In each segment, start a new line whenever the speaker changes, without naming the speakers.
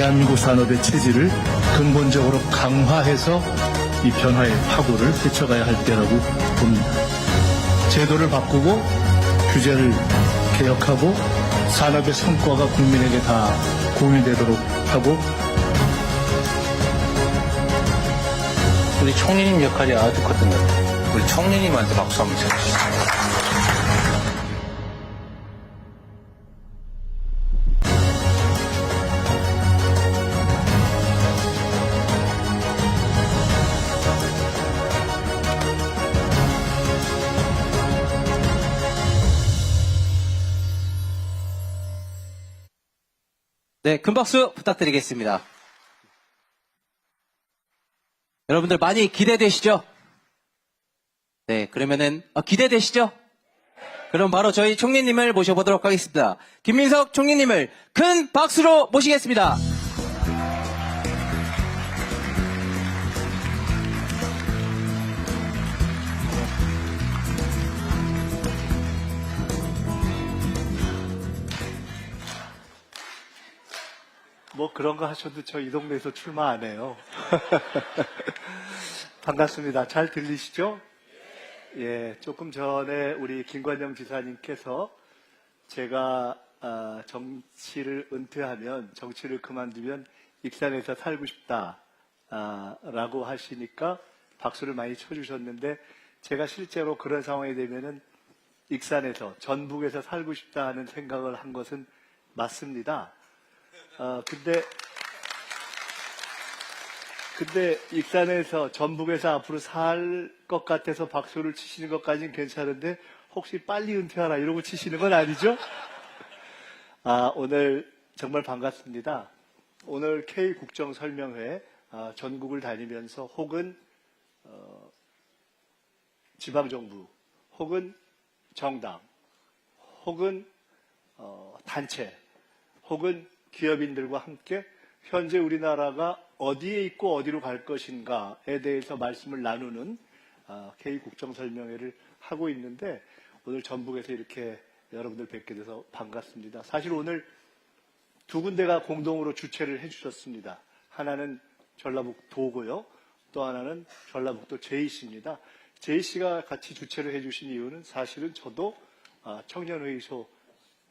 대한민국 산업의 체질을 근본적으로 강화해서 이 변화의 파고를 헤쳐가야 할 때라고 봅니다. 제도를 바꾸고 규제를 개혁하고 산업의 성과가 국민에게 다 공유되도록 하고
우리 총리님 역할이 아주 컸던 것 같아요. 우리 총리님한테 박수 한번 쳐주시죠.
네, 큰 박수 부탁드리겠습니다. 여러분들 많이 기대되시죠? 네, 그러면은 기대되시죠? 그럼 바로 저희 총리님을 모셔보도록 하겠습니다. 김민석 총리님을 큰 박수로 모시겠습니다.
뭐 그런 거 하셔도 저 이 동네에서 출마 안 해요. 반갑습니다. 잘 들리시죠? 예, 조금 전에 우리 김관영 지사님께서 제가 정치를 은퇴하면, 정치를 그만두면 익산에서 살고 싶다 라고 하시니까 박수를 많이 쳐주셨는데, 제가 실제로 그런 상황이 되면은 익산에서, 전북에서 살고 싶다 하는 생각을 한 것은 맞습니다. 근데 익산에서, 전북에서 앞으로 살 것 같아서 박수를 치시는 것까지는 괜찮은데, 혹시 빨리 은퇴하라 이러고 치시는 건 아니죠? 오늘 정말 반갑습니다. 오늘 K국정설명회 전국을 다니면서 혹은 지방정부, 혹은 정당, 혹은 단체, 혹은 기업인들과 함께 현재 우리나라가 어디에 있고 어디로 갈 것인가에 대해서 말씀을 나누는 K국정설명회를 하고 있는데, 오늘 전북에서 이렇게 여러분들 뵙게 돼서 반갑습니다. 사실 오늘 두 군데가 공동으로 주최를 해주셨습니다. 하나는 전라북도고요. 또 하나는 전라북도 JC입니다. JC가 같이 주최를 해주신 이유는 사실은 저도 청년회의소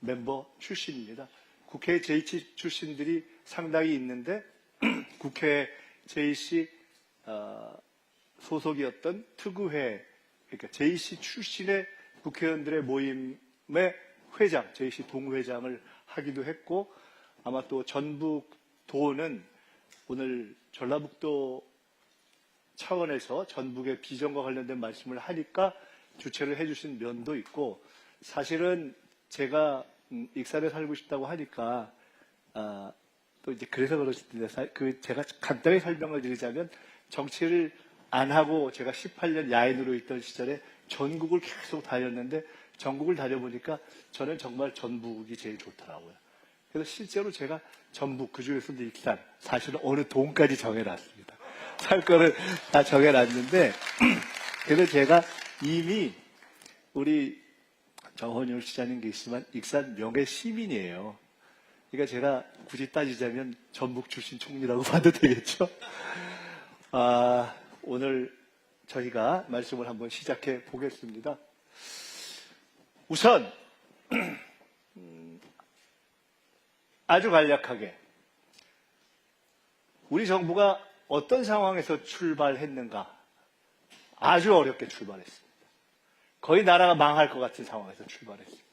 멤버 출신입니다. 국회 JC 출신들이 상당히 있는데 국회 JC 소속이었던 특우회, 그러니까 JC 출신의 국회의원들의 모임의 회장, JC 동회장을 하기도 했고, 아마 또 전북도는 오늘 전라북도 차원에서 전북의 비전과 관련된 말씀을 하니까 주최를 해주신 면도 있고, 사실은 제가 익산에 살고 싶다고 하니까 또 이제 그래서 그러실 텐데, 제가 간단히 설명을 드리자면, 정치를 안 하고 제가 18년 야인으로 있던 시절에 전국을 계속 다녔는데, 전국을 다녀보니까 저는 정말 전북이 제일 좋더라고요. 그래서 실제로 제가 전북, 그중에서도 익산, 사실은 어느 동까지 정해놨습니다. 살 거를 다 정해놨는데, 그래서 제가 이미 우리 정헌율 시장님 계시지만 익산 명예 시민이에요. 그러니까 제가 굳이 따지자면 전북 출신 총리라고 봐도 되겠죠. 오늘 저희가 말씀을 한번 시작해 보겠습니다. 우선 아주 간략하게 우리 정부가 어떤 상황에서 출발했는가? 아주 어렵게 출발했습니다. 거의 나라가 망할 것 같은 상황에서 출발했습니다.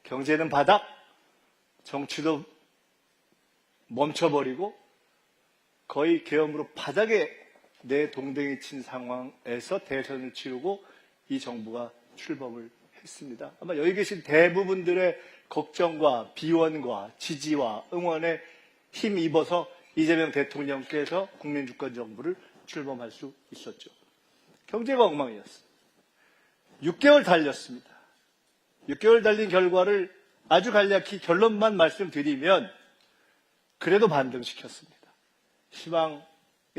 경제는 바닥, 정치도 멈춰버리고 거의 계엄으로 바닥에 내 동댕이 친 상황에서 대선을 치르고 이 정부가 출범을 했습니다. 아마 여기 계신 대부분들의 걱정과 비원과 지지와 응원에 힘입어서 이재명 대통령께서 국민주권정부를 출범할 수 있었죠. 경제가 엉망이었습니다. 6개월 달렸습니다. 6개월 달린 결과를 아주 간략히 결론만 말씀드리면 그래도 반등시켰습니다. 희망의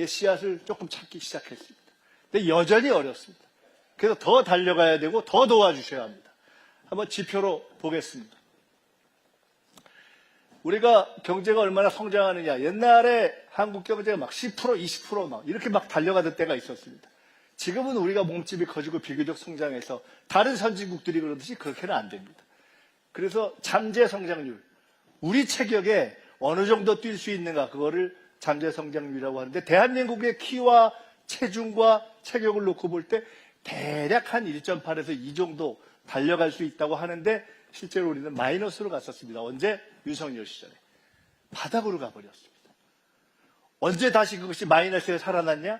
씨앗을 조금 찾기 시작했습니다. 근데 여전히 어렵습니다. 그래서 더 달려가야 되고 더 도와주셔야 합니다. 한번 지표로 보겠습니다. 우리가 경제가 얼마나 성장하느냐. 옛날에 한국 경제가 막 10%, 20% 막 이렇게 막 달려가던 때가 있었습니다. 지금은 우리가 몸집이 커지고 비교적 성장해서 다른 선진국들이 그러듯이 그렇게는 안 됩니다. 그래서 잠재 성장률, 우리 체격에 어느 정도 뛸 수 있는가, 그거를 잠재 성장률이라고 하는데, 대한민국의 키와 체중과 체격을 놓고 볼 때 대략 한 1.8에서 2 정도 달려갈 수 있다고 하는데, 실제로 우리는 마이너스로 갔었습니다. 언제? 윤석열 시절에. 바닥으로 가버렸습니다. 언제 다시 그것이 마이너스에 살아났냐?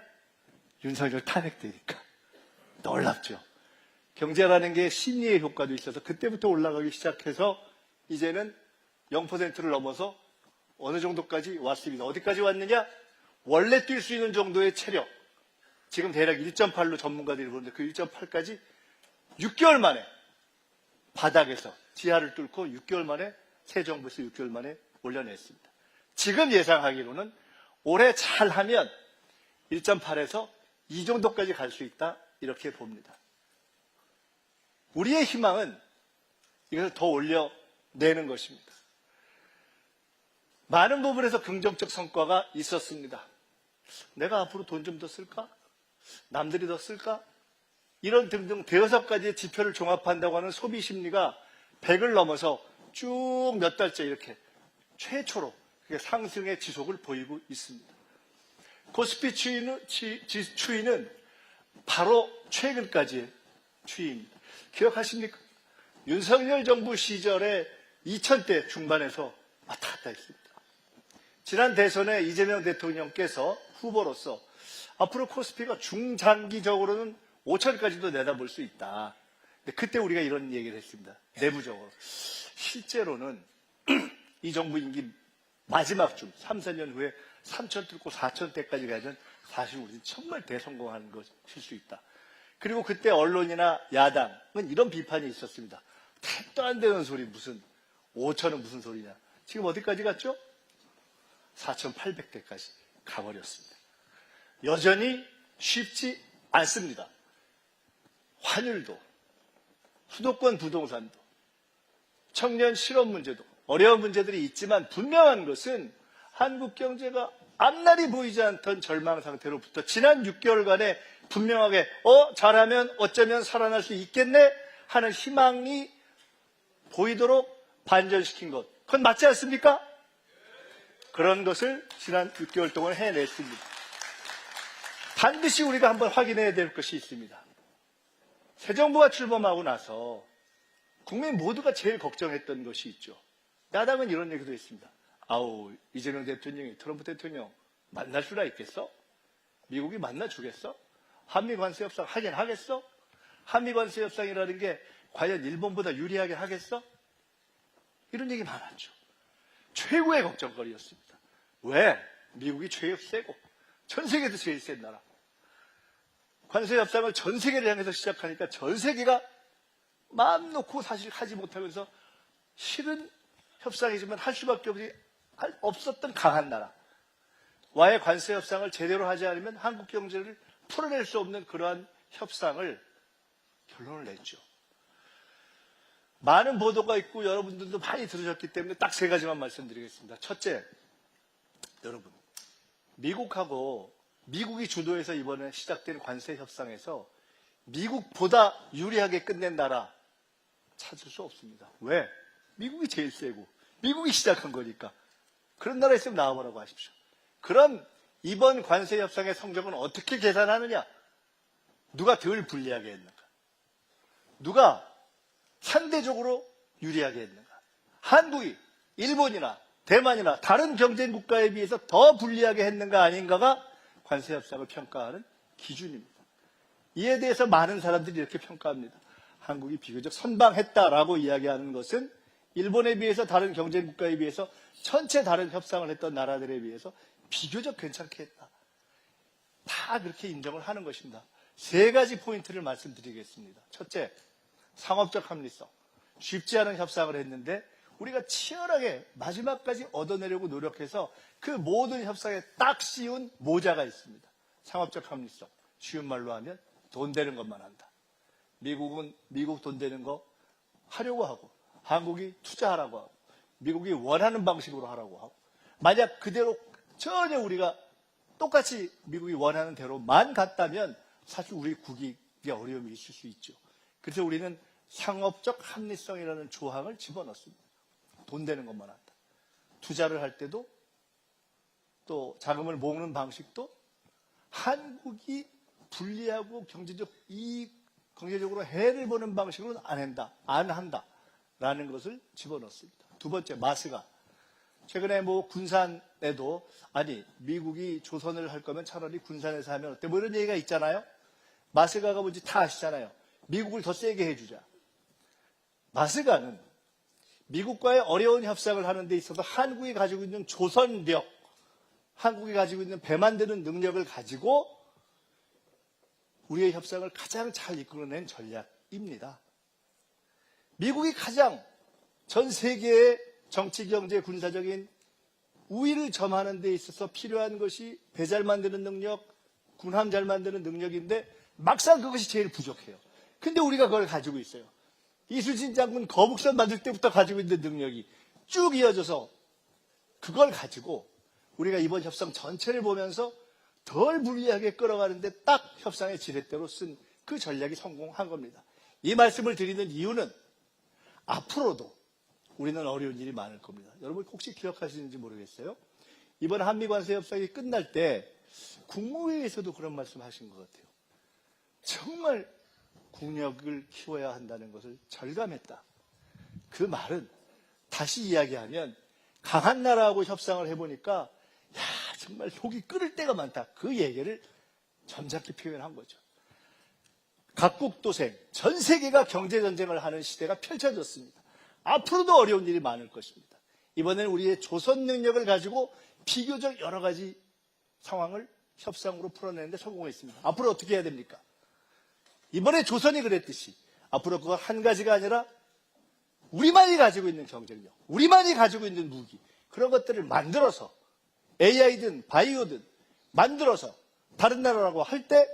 윤석열 탄핵되니까. 놀랍죠. 경제라는 게 심리의 효과도 있어서 그때부터 올라가기 시작해서 이제는 0%를 넘어서 어느 정도까지 왔습니다. 어디까지 왔느냐? 원래 뛸 수 있는 정도의 체력. 지금 대략 1.8로 전문가들이 보는데 그 1.8까지 6개월 만에 바닥에서 지하를 뚫고 6개월 만에 새 정부에서 6개월 만에 올려냈습니다. 지금 예상하기로는 올해 잘하면 1.8에서 2 정도까지 갈 수 있다, 이렇게 봅니다. 우리의 희망은 이것을 더 올려내는 것입니다. 많은 부분에서 긍정적 성과가 있었습니다. 내가 앞으로 돈 좀 더 쓸까? 남들이 더 쓸까? 이런 등등 대여섯 가지의 지표를 종합한다고 하는 소비 심리가 100을 넘어서 쭉 몇 달째 이렇게 최초로 상승의 지속을 보이고 있습니다. 코스피 추이는 바로 최근까지의 추이입니다. 기억하십니까? 윤석열 정부 시절에 2000대 중반에서 왔다 갔다 했습니다. 지난 대선에 이재명 대통령께서 후보로서 앞으로 코스피가 중장기적으로는 5000까지도 내다볼 수 있다. 근데 그때 우리가 이런 얘기를 했습니다. 내부적으로. 실제로는 이 정부 임기 마지막 중 3, 4년 후에 3000 뚫고 4000대까지 가면 사실 우리는 정말 대성공하는 것일 수 있다. 그리고 그때 언론이나 야당은 이런 비판이 있었습니다. 택도 안 되는 소리, 무슨 5000은 무슨 소리냐. 지금 어디까지 갔죠? 4800대까지 가버렸습니다. 여전히 쉽지 않습니다. 환율도, 수도권 부동산도, 청년 실업 문제도 어려운 문제들이 있지만 분명한 것은 한국 경제가 앞날이 보이지 않던 절망 상태로부터 지난 6개월간에 분명하게 잘하면 어쩌면 살아날 수 있겠네 하는 희망이 보이도록 반전시킨 것. 그건 맞지 않습니까? 그런 것을 지난 6개월 동안 해냈습니다. 반드시 우리가 한번 확인해야 될 것이 있습니다. 새 정부가 출범하고 나서 국민 모두가 제일 걱정했던 것이 있죠. 야당은 이런 얘기도 했습니다. 아우, 이재명 대통령이 트럼프 대통령 만날 수나 있겠어? 미국이 만나주겠어? 한미 관세 협상 하긴 하겠어? 한미 관세 협상이라는 게 과연 일본보다 유리하게 하겠어? 이런 얘기 많았죠. 최고의 걱정거리였습니다. 왜? 미국이 제일 세고 전 세계에서 제일 센 나라. 관세 협상을 전 세계를 향해서 시작하니까 전 세계가 마음 놓고 사실 하지 못하면서 싫은 협상이지만 할 수밖에 없었던 강한 나라. 와의 관세 협상을 제대로 하지 않으면 한국 경제를 풀어낼 수 없는 그러한 협상을 결론을 냈죠. 많은 보도가 있고 여러분들도 많이 들으셨기 때문에 딱 3가지만 말씀드리겠습니다. 첫째, 여러분, 미국이 주도해서 이번에 시작된 관세 협상에서 미국보다 유리하게 끝낸 나라 찾을 수 없습니다. 왜? 미국이 제일 세고 미국이 시작한 거니까. 그런 나라 있으면 나와보라고 하십시오. 그럼 이번 관세 협상의 성적은 어떻게 계산하느냐? 누가 덜 불리하게 했는가? 누가 상대적으로 유리하게 했는가? 한국이 일본이나 대만이나 다른 경쟁 국가에 비해서 더 불리하게 했는가 아닌가가 관세 협상을 평가하는 기준입니다. 이에 대해서 많은 사람들이 이렇게 평가합니다. 한국이 비교적 선방했다라고 이야기하는 것은 일본에 비해서 다른 경쟁 국가에 비해서 전체 다른 협상을 했던 나라들에 비해서 비교적 괜찮게 했다. 다 그렇게 인정을 하는 것입니다. 3가지 포인트를 말씀드리겠습니다. 첫째, 상업적 합리성. 쉽지 않은 협상을 했는데 우리가 치열하게 마지막까지 얻어내려고 노력해서 그 모든 협상에 딱 씌운 모자가 있습니다. 상업적 합리성. 쉬운 말로 하면 돈 되는 것만 한다. 미국은 미국 돈 되는 거 하려고 하고 한국이 투자하라고 하고 미국이 원하는 방식으로 하라고 하고, 만약 그대로 전혀 우리가 똑같이 미국이 원하는 대로만 갔다면 사실 우리 국익에 어려움이 있을 수 있죠. 그래서 우리는 상업적 합리성이라는 조항을 집어넣습니다. 돈 되는 것만 한다. 투자를 할 때도 또 자금을 모으는 방식도 한국이 불리하고 경제적으로 해를 보는 방식으로는 안 한다라는 것을 집어넣습니다. 두 번째, 마스가. 최근에 군산에도 아니 미국이 조선을 할 거면 차라리 군산에서 하면 어때? 이런 얘기가 있잖아요. 마스가가 뭔지 다 아시잖아요. 미국을 더 세게 해주자. 마스가는 미국과의 어려운 협상을 하는 데 있어서 한국이 가지고 있는 조선력, 한국이 가지고 있는 배 만드는 능력을 가지고 우리의 협상을 가장 잘 이끌어낸 전략입니다. 미국이 가장 전 세계의 정치, 경제, 군사적인 우위를 점하는 데 있어서 필요한 것이 배 잘 만드는 능력, 군함 잘 만드는 능력인데 막상 그것이 제일 부족해요. 근데 우리가 그걸 가지고 있어요. 이순신 장군 거북선 만들 때부터 가지고 있는 능력이 쭉 이어져서 그걸 가지고 우리가 이번 협상 전체를 보면서 덜 불리하게 끌어가는데 딱 협상의 지렛대로 쓴 그 전략이 성공한 겁니다. 이 말씀을 드리는 이유는 앞으로도 우리는 어려운 일이 많을 겁니다. 여러분 혹시 기억하시는지 모르겠어요. 이번 한미관세 협상이 끝날 때 국무회의에서도 그런 말씀하신 것 같아요. 정말 국력을 키워야 한다는 것을 절감했다. 그 말은 다시 이야기하면 강한 나라하고 협상을 해보니까 정말 속이 끓을 때가 많다. 그 얘기를 점잖게 표현한 거죠. 각국도생, 전 세계가 경제전쟁을 하는 시대가 펼쳐졌습니다. 앞으로도 어려운 일이 많을 것입니다. 이번에는 우리의 조선 능력을 가지고 비교적 여러 가지 상황을 협상으로 풀어내는데 성공했습니다. 앞으로 어떻게 해야 됩니까? 이번에 조선이 그랬듯이 앞으로 그거 한 가지가 아니라 우리만이 가지고 있는 경쟁력, 우리만이 가지고 있는 무기, 그런 것들을 만들어서 AI든 바이오든 만들어서 다른 나라라고 할 때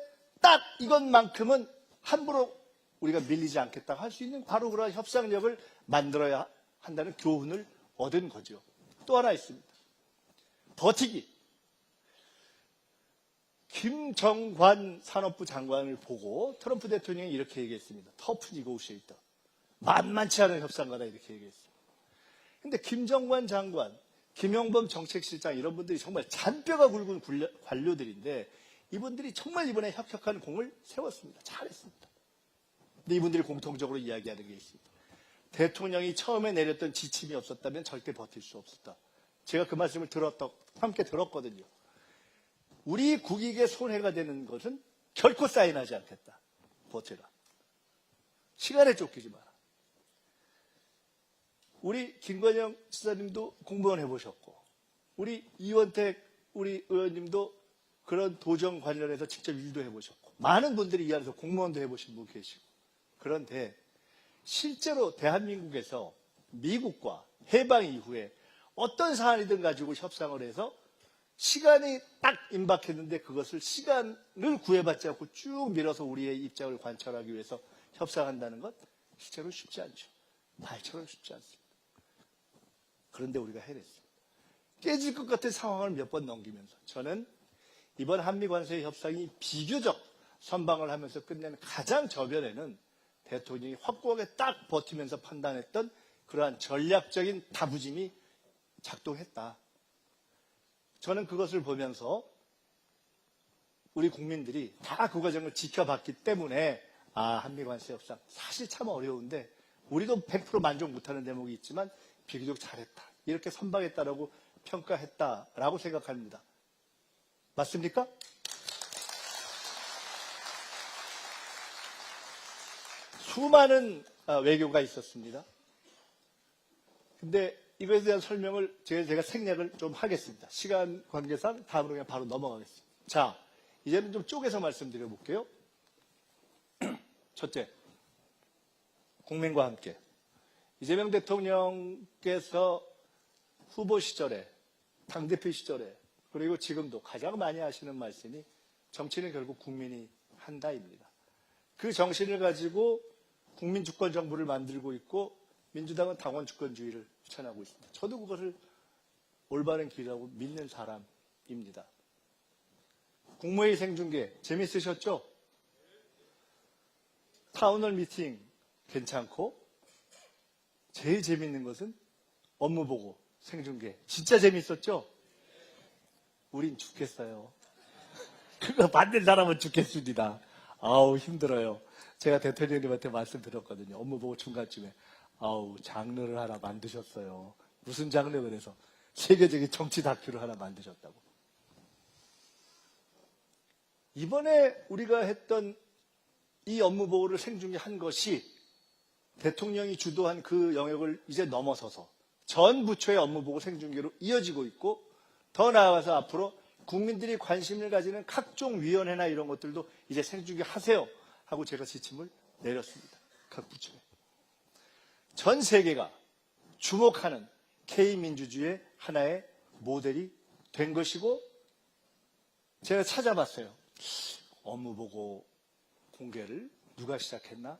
딱 이것만큼은 함부로 우리가 밀리지 않겠다 할 수 있는 바로 그런 협상력을 만들어야 한다는 교훈을 얻은 거죠. 또 하나 있습니다. 버티기. 김정관 산업부 장관을 보고 트럼프 대통령이 이렇게 얘기했습니다. 터프 니고시에이터. 만만치 않은 협상가다 이렇게 얘기했습니다. 근데 김정관 장관, 김영범 정책실장 이런 분들이 정말 잔뼈가 굵은 관료들인데 이분들이 정말 이번에 혁혁한 공을 세웠습니다. 잘했습니다. 근데 이분들이 공통적으로 이야기하는 게 있습니다. 대통령이 처음에 내렸던 지침이 없었다면 절대 버틸 수 없었다. 제가 그 말씀을 함께 들었거든요. 우리 국익에 손해가 되는 것은 결코 사인하지 않겠다. 버텨라. 시간에 쫓기지 마라. 우리 김건영 지사님도 공무원 해보셨고 우리 이원택 우리 의원님도 그런 도정 관련해서 직접 일도 해보셨고 많은 분들이 이 안에서 공무원도 해보신 분 계시고 그런데 실제로 대한민국에서 미국과 해방 이후에 어떤 사안이든 가지고 협상을 해서 시간이 딱 임박했는데 그것을 시간을 구애받지 않고 쭉 밀어서 우리의 입장을 관철하기 위해서 협상한다는 것 실제로 쉽지 않죠. 말처럼 쉽지 않습니다. 그런데 우리가 해냈습니다. 깨질 것 같은 상황을 몇 번 넘기면서 저는 이번 한미관세 협상이 비교적 선방을 하면서 끝낸 가장 저변에는 대통령이 확고하게 딱 버티면서 판단했던 그러한 전략적인 다부짐이 작동했다. 저는 그것을 보면서 우리 국민들이 다 그 과정을 지켜봤기 때문에 한미관세 협상 사실 참 어려운데 우리도 100% 만족 못하는 대목이 있지만 비교적 잘했다. 이렇게 선방했다라고 평가했다라고 생각합니다. 맞습니까? 수많은 외교가 있었습니다. 근데 이것에 대한 설명을 제가 생략을 좀 하겠습니다. 시간 관계상 다음으로 그냥 바로 넘어가겠습니다. 자, 이제는 좀 쪼개서 말씀드려 볼게요. 첫째, 국민과 함께. 이재명 대통령께서 후보 시절에, 당대표 시절에, 그리고 지금도 가장 많이 하시는 말씀이 정치는 결국 국민이 한다입니다. 그 정신을 가지고 국민 주권 정부를 만들고 있고 민주당은 당원 주권주의를 추천하고 있습니다. 저도 그것을 올바른 길이라고 믿는 사람입니다. 국무회의 생중계 재밌으셨죠? 타운홀 미팅 괜찮고 제일 재밌는 것은 업무보고 생중계 진짜 재밌었죠? 우린 죽겠어요. 그거 만든 사람은 죽겠습니다. 아우 힘들어요. 제가 대통령님한테 말씀드렸거든요. 업무보고 중간쯤에 아우 장르를 하나 만드셨어요. 무슨 장르 그래서 세계적인 정치 다큐를 하나 만드셨다고. 이번에 우리가 했던 이 업무보고를 생중계한 것이 대통령이 주도한 그 영역을 이제 넘어서서 전 부처의 업무보고 생중계로 이어지고 있고, 더 나아가서 앞으로 국민들이 관심을 가지는 각종 위원회나 이런 것들도 이제 생중계 하세요 하고 제가 지침을 내렸습니다. 각 부처에. 전 세계가 주목하는 K민주주의의 하나의 모델이 된 것이고, 제가 찾아봤어요. 업무보고 공개를 누가 시작했나?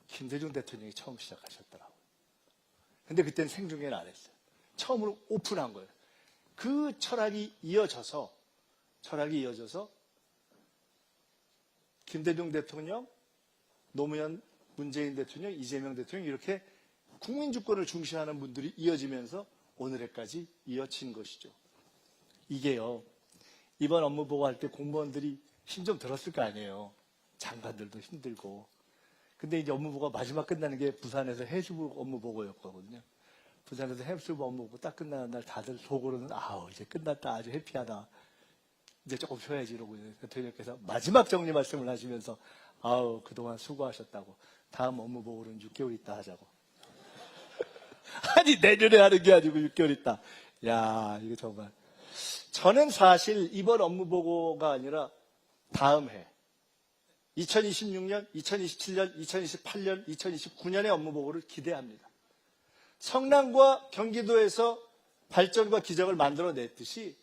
김대중 대통령이 처음 시작하셨더라고요. 근데 그때는 생중계는 안 했어요. 처음으로 오픈한 거예요. 그 철학이 이어져서 김대중 대통령, 노무현, 문재인 대통령, 이재명 대통령 이렇게 국민 주권을 중시하는 분들이 이어지면서 오늘에까지 이어진 것이죠. 이게요, 이번 업무 보고할 때 공무원들이 힘 좀 들었을 거 아니에요. 장관들도 힘들고. 근데 이제 업무 보고가 마지막 끝나는 게 부산에서 해수부 업무 보고였거든요. 부산에서 해수부 업무 보고 딱 끝나는 날 다들 속으로는 아우 이제 끝났다, 아주 해피하다, 이제 조금 쉬어야지 이러고 대통령께서 마지막 정리 말씀을 하시면서 아우 그동안 수고하셨다고, 다음 업무 보고는 6개월 있다 하자고. 아니 내년에 하는 게 아니고 6개월 있다. 야 이거 정말. 저는 사실 이번 업무 보고가 아니라 다음 해 2026년, 2027년, 2028년, 2029년의 업무 보고를 기대합니다. 성남과 경기도에서 발전과 기적을 만들어냈듯이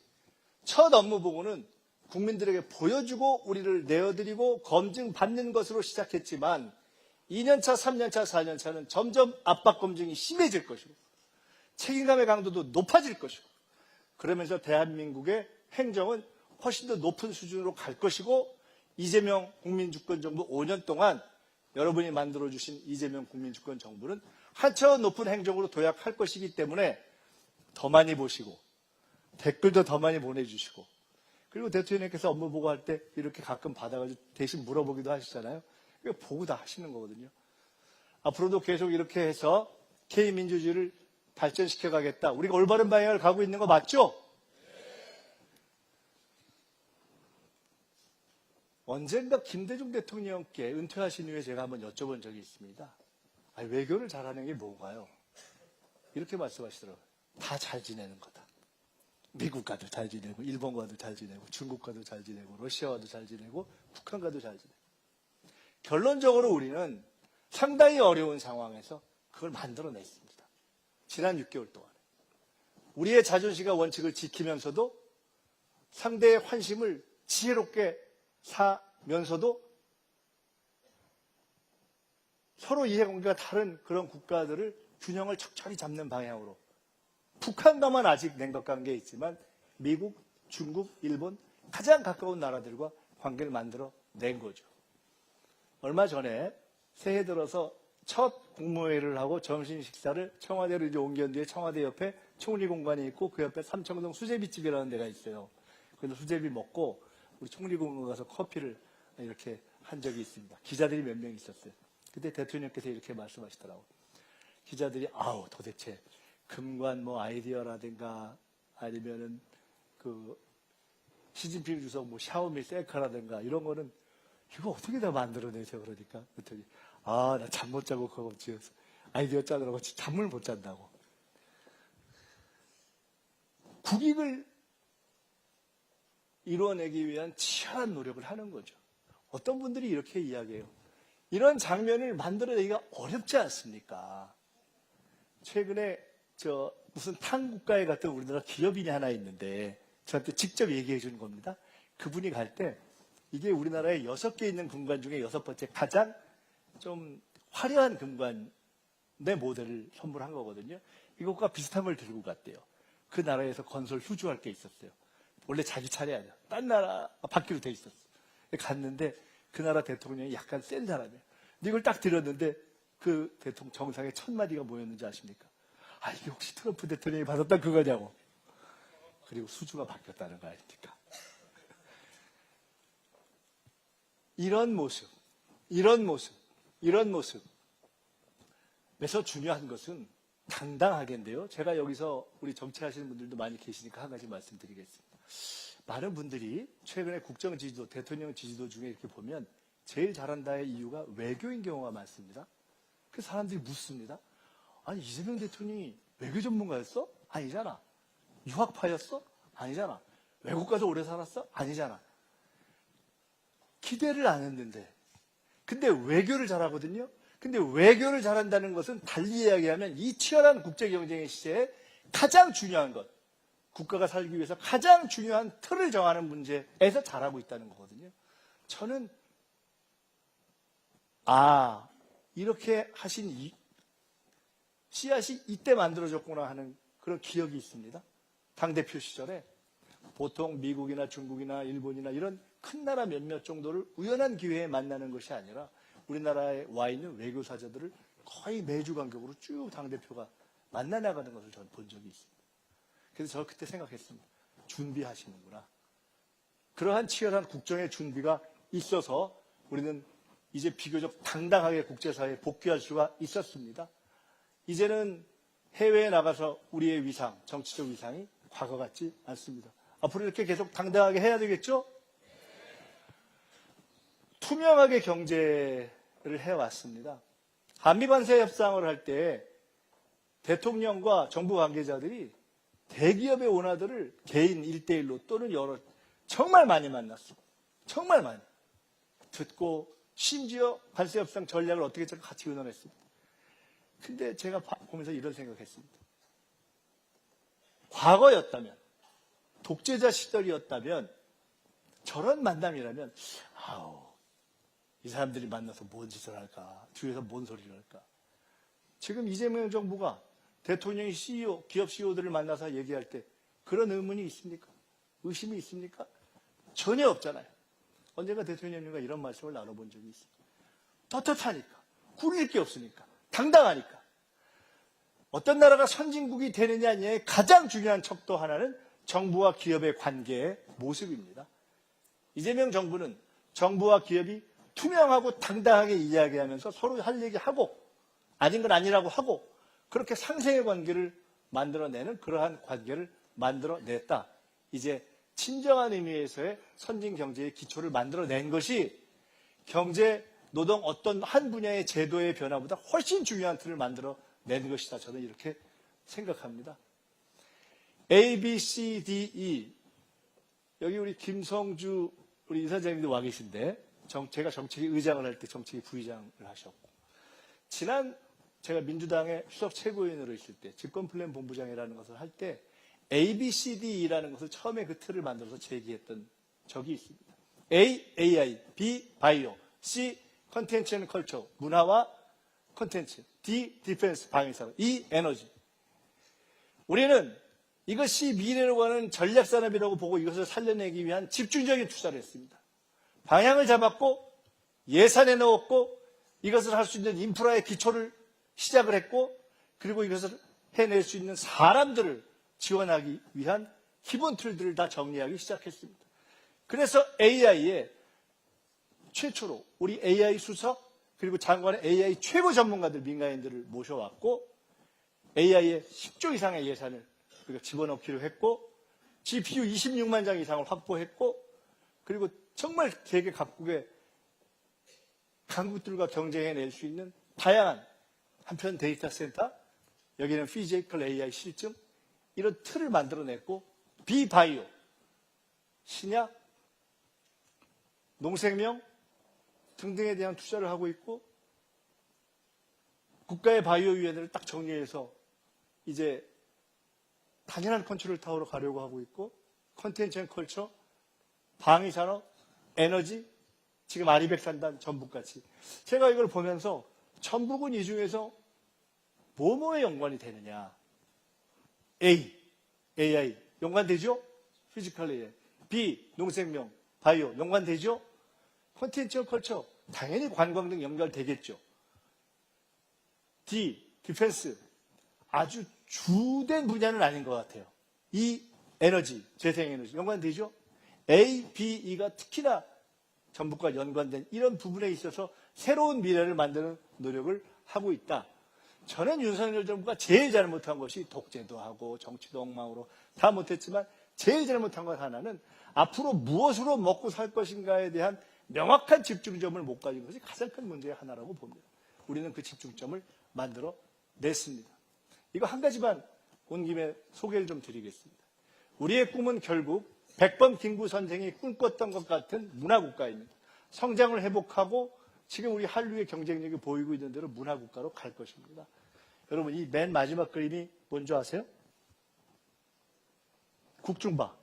첫 업무 보고는 국민들에게 보여주고 우리를 내어드리고 검증받는 것으로 시작했지만 2년차, 3년차, 4년차는 점점 압박 검증이 심해질 것이고 책임감의 강도도 높아질 것이고, 그러면서 대한민국의 행정은 훨씬 더 높은 수준으로 갈 것이고, 이재명 국민주권정부 5년 동안 여러분이 만들어주신 이재명 국민주권정부는 한차원 높은 행정으로 도약할 것이기 때문에 더 많이 보시고 댓글도 더 많이 보내주시고, 그리고 대통령께서 업무 보고할 때 이렇게 가끔 받아가지고 대신 물어보기도 하시잖아요. 이거 보고 다 하시는 거거든요. 앞으로도 계속 이렇게 해서 K민주주의를 발전시켜 가겠다. 우리가 올바른 방향을 가고 있는 거 맞죠? 언젠가 김대중 대통령께 은퇴하신 후에 제가 한번 여쭤본 적이 있습니다. 아니, 외교를 잘하는 게 뭔가요? 이렇게 말씀하시더라고요. 다 잘 지내는 거다. 미국과도 잘 지내고, 일본과도 잘 지내고, 중국과도 잘 지내고, 러시아와도 잘 지내고, 북한과도 잘 지내고. 결론적으로 우리는 상당히 어려운 상황에서 그걸 만들어냈습니다. 지난 6개월 동안. 우리의 자존심과 원칙을 지키면서도 상대의 환심을 지혜롭게 사면서도 서로 이해관계가 다른 그런 국가들을 균형을 적절히 잡는 방향으로, 북한과만 아직 냉각관계에 있지만 미국, 중국, 일본 가장 가까운 나라들과 관계를 만들어 낸 거죠. 얼마 전에 새해 들어서 첫 국무회의를 하고 점심 식사를 청와대로 이제 옮긴 뒤에 청와대 옆에 총리 공간이 있고 그 옆에 삼청동 수제비집이라는 데가 있어요. 그래서 수제비 먹고 우리 총리 공간 가서 커피를 이렇게 한 적이 있습니다. 기자들이 몇 명 있었어요. 그때 대통령께서 이렇게 말씀하시더라고요. 기자들이 아우 도대체 금관 뭐 아이디어라든가 아니면은 그 시진핑 주석 뭐 샤오미 셀카라든가 이런 거는 이거 어떻게 다 만들어내세요? 그러니까 그랬더니 아 나 잠 못 자고 그거 지어서 아이디어 짜느라고 잠을 못 잔다고. 국익을 이루어내기 위한 치열한 노력을 하는 거죠. 어떤 분들이 이렇게 이야기해요. 이런 장면을 만들어내기가 어렵지 않습니까? 최근에 무슨 탕국가에 갔던 우리나라 기업인이 하나 있는데 저한테 직접 얘기해 주는 겁니다. 그분이 갈 때 이게 우리나라에 6개 있는 금관 중에 6번째 가장 좀 화려한 금관의 모델을 선물한 거거든요. 이것과 비슷한 걸 들고 갔대요. 그 나라에서 건설 휴주할 게 있었어요. 원래 자기 차례 아니야. 딴 나라 받기로 돼 있었어. 갔는데 그 나라 대통령이 약간 센 사람이에요. 근데 이걸 딱 들었는데 그 대통령 정상에 첫 마디가 뭐였는지 아십니까? 아, 이게 혹시 트럼프 대통령이 받았던 그거냐고. 그리고 수주가 바뀌었다는 거 아닙니까? 이런 모습. 그래서 중요한 것은 당당하게인데요. 제가 여기서 우리 정치하시는 분들도 많이 계시니까 한 가지 말씀드리겠습니다. 많은 분들이 최근에 국정 지지도, 대통령 지지도 중에 이렇게 보면 제일 잘한다의 이유가 외교인 경우가 많습니다. 그 사람들이 묻습니다. 아니, 이재명 대통령이 외교 전문가였어? 아니잖아. 유학파였어? 아니잖아. 외국 가서 오래 살았어? 아니잖아. 기대를 안 했는데. 근데 외교를 잘하거든요. 근데 외교를 잘한다는 것은 달리 이야기하면 이 치열한 국제 경쟁의 시대에 가장 중요한 것, 국가가 살기 위해서 가장 중요한 틀을 정하는 문제에서 잘하고 있다는 거거든요. 저는 이렇게 하신 씨앗이 이때 만들어졌구나 하는 그런 기억이 있습니다. 당대표 시절에 보통 미국이나 중국이나 일본이나 이런 큰 나라 몇몇 정도를 우연한 기회에 만나는 것이 아니라 우리나라에 와 있는 외교사저들을 거의 매주 간격으로 쭉 당대표가 만나나가는 것을 저는 본 적이 있습니다. 그래서 저 그때 생각했습니다. 준비하시는구나. 그러한 치열한 국정의 준비가 있어서 우리는 이제 비교적 당당하게 국제사회에 복귀할 수가 있었습니다. 이제는 해외에 나가서 우리의 위상, 정치적 위상이 과거 같지 않습니다. 앞으로 이렇게 계속 당당하게 해야 되겠죠? 투명하게 경제를 해왔습니다. 한미관세 협상을 할 때 대통령과 정부 관계자들이 대기업의 오너들을 개인 1대1로 또는 여러 정말 많이 만났어. 정말 많이. 듣고 심지어 관세 협상 전략을 어떻게 같이 의논했습니다. 근데 제가 보면서 이런 생각했습니다. 과거였다면, 독재자 시절이었다면, 저런 만남이라면 이 사람들이 만나서 뭔 짓을 할까? 뒤에서 뭔 소리를 할까? 지금 이재명 정부가 대통령이 CEO, 기업 CEO들을 만나서 얘기할 때 그런 의문이 있습니까? 의심이 있습니까? 전혀 없잖아요. 언젠가 대통령님과 이런 말씀을 나눠본 적이 있습니다. 떳떳하니까, 구릴 게 없으니까, 당당하니까. 어떤 나라가 선진국이 되느냐의 가장 중요한 척도 하나는 정부와 기업의 관계의 모습입니다. 이재명 정부는 정부와 기업이 투명하고 당당하게 이야기하면서 서로 할 얘기하고 아닌 건 아니라고 하고 그렇게 상생의 관계를 만들어내는 그러한 관계를 만들어냈다. 이제 진정한 의미에서의 선진 경제의 기초를 만들어낸 것이 경제, 노동 어떤 한 분야의 제도의 변화보다 훨씬 중요한 틀을 만들어낸 것이다. 저는 이렇게 생각합니다. A, B, C, D, E. 여기 우리 김성주 우리 이사장님도 와 계신데 제가 정책위 의장을 할 때 정책위 부의장을 하셨고 지난 제가 민주당의 수석 최고위원으로 있을 때 집권플랜 본부장이라는 것을 할 때 A, B, C, D라는 것을 처음에 그 틀을 만들어서 제기했던 적이 있습니다. A, AI, B, 바이오, C, 컨텐츠 앤 컬처, 문화와 컨텐츠, D, 디펜스, 방위산업, E, 에너지. 우리는 이것이 미래로 가는 전략산업이라고 보고 이것을 살려내기 위한 집중적인 투자를 했습니다. 방향을 잡았고 예산에 넣었고 이것을 할 수 있는 인프라의 기초를 시작을 했고 그리고 이것을 해낼 수 있는 사람들을 지원하기 위한 기본 틀들을 다 정리하기 시작했습니다. 그래서 AI에 최초로 우리 AI 수석 그리고 장관의 AI 최고 전문가들 민간인들을 모셔왔고 AI에 10조 이상의 예산을 우리가 집어넣기로 했고 GPU 26만 장 이상을 확보했고 그리고 정말 세계 각국의 강국들과 경쟁해낼 수 있는 다양한 한편 데이터 센터, 여기는 피지컬 AI 실증 이런 틀을 만들어냈고 비바이오, 신약, 농생명 등등에 대한 투자를 하고 있고 국가의 바이오위원회를 딱 정리해서 이제 당연한 컨트롤 타워로 가려고 하고 있고 컨텐츠 앤 컬처, 방위산업, 에너지, 지금 아리백산단, 전북같이 제가 이걸 보면서 전북은 이 중에서 뭐뭐에 연관이 되느냐 AI 연관되죠? 피지컬 AI. B, 농생명, 바이오 연관되죠? 컨텐츠와 컬처 당연히 관광 등 연결되겠죠. D, 디펜스 아주 주된 분야는 아닌 것 같아요. E, 에너지, 재생에너지 연관되죠? A, B, E가 특히나 전북과 연관된 이런 부분에 있어서 새로운 미래를 만드는 노력을 하고 있다. 저는 윤석열 정부가 제일 잘못한 것이 독재도 하고 정치도 엉망으로 다 못했지만 제일 잘못한 것 하나는 앞으로 무엇으로 먹고 살 것인가에 대한 명확한 집중점을 못 가진 것이 가장 큰 문제의 하나라고 봅니다. 우리는 그 집중점을 만들어 냈습니다. 이거 한 가지만 온 김에 소개를 좀 드리겠습니다. 우리의 꿈은 결국 백범 김구 선생이 꿈꿨던 것 같은 문화국가입니다. 성장을 회복하고 지금 우리 한류의 경쟁력이 보이고 있는 대로 문화국가로 갈 것입니다. 여러분 이 맨 마지막 그림이 뭔지 아세요? 국중바.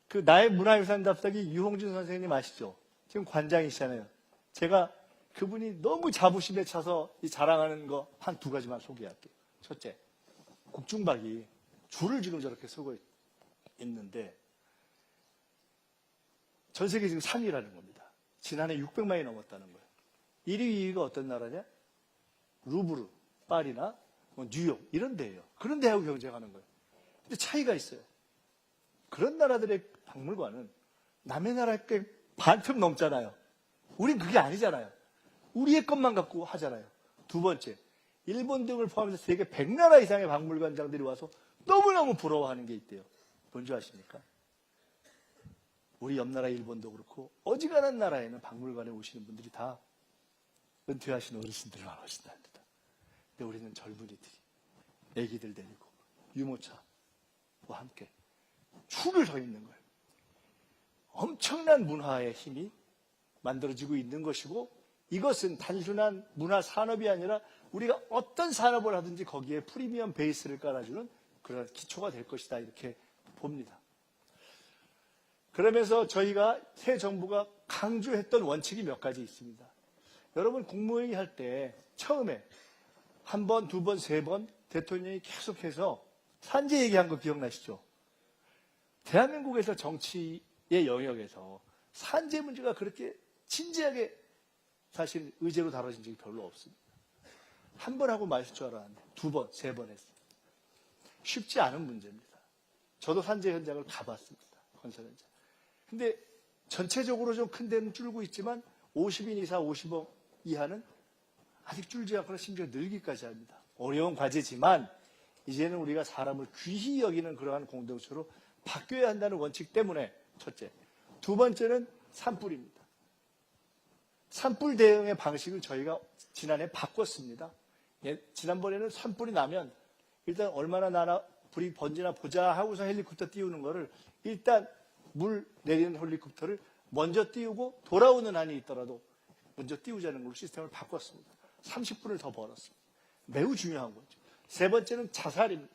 그 나의 문화유산 답사기 유홍준 선생님 아시죠? 지금 관장이시잖아요. 제가 그분이 너무 자부심에 차서 이 자랑하는 거 한 두 가지만 소개할게요. 첫째, 국중박이 줄을 지금 저렇게 서고 있는데 전 세계 지금 3위라는 겁니다. 지난해 600만이 넘었다는 거예요. 1위, 2위가 어떤 나라냐? 루브르, 파리나 뉴욕 이런 데예요. 그런 데하고 경쟁하는 거예요. 근데 차이가 있어요. 그런 나라들의 박물관은 남의 나라의 꽤 반틈 넘잖아요. 우린 그게 아니잖아요. 우리의 것만 갖고 하잖아요. 두 번째, 일본 등을 포함해서 세계 100나라 이상의 박물관장들이 와서 너무너무 부러워하는 게 있대요. 뭔지 아십니까? 우리 옆나라 일본도 그렇고 어지간한 나라에는 박물관에 오시는 분들이 다 은퇴하신 어르신들만 오신답니다. 근데 우리는 젊은이들이 애기들 데리고 유모차와 함께 줄을 서 있는 거예요. 엄청난 문화의 힘이 만들어지고 있는 것이고 이것은 단순한 문화 산업이 아니라 우리가 어떤 산업을 하든지 거기에 프리미엄 베이스를 깔아주는 그런 기초가 될 것이다 이렇게 봅니다. 그러면서 저희가 새 정부가 강조했던 원칙이 몇 가지 있습니다. 여러분 국무회의 할 때 처음에 한 번, 두 번, 세 번 대통령이 계속해서 산재 얘기한 거 기억나시죠? 대한민국에서 정치의 영역에서 산재 문제가 그렇게 진지하게 사실 의제로 다뤄진 적이 별로 없습니다. 한 번 하고 마실 줄 알았는데 두 번, 세 번 했어요. 쉽지 않은 문제입니다. 저도 산재 현장을 가봤습니다. 건설 현장. 근데 전체적으로 좀 큰 데는 줄고 있지만 50인 이상 50억 이하는 아직 줄지 않거나 심지어 늘기까지 합니다. 어려운 과제지만 이제는 우리가 사람을 귀히 여기는 그러한 공동체로 바뀌어야 한다는 원칙 때문에 첫째. 두 번째는 산불입니다. 산불 대응의 방식을 저희가 지난해 바꿨습니다. 지난번에는 산불이 나면 일단 얼마나 불이 번지나 보자 하고서 헬리콥터 띄우는 거를 일단 물 내리는 헬리콥터를 먼저 띄우고 돌아오는 한이 있더라도 먼저 띄우자는 걸로 시스템을 바꿨습니다. 30분을 더 벌었습니다. 매우 중요한 거죠. 세 번째는 자살입니다.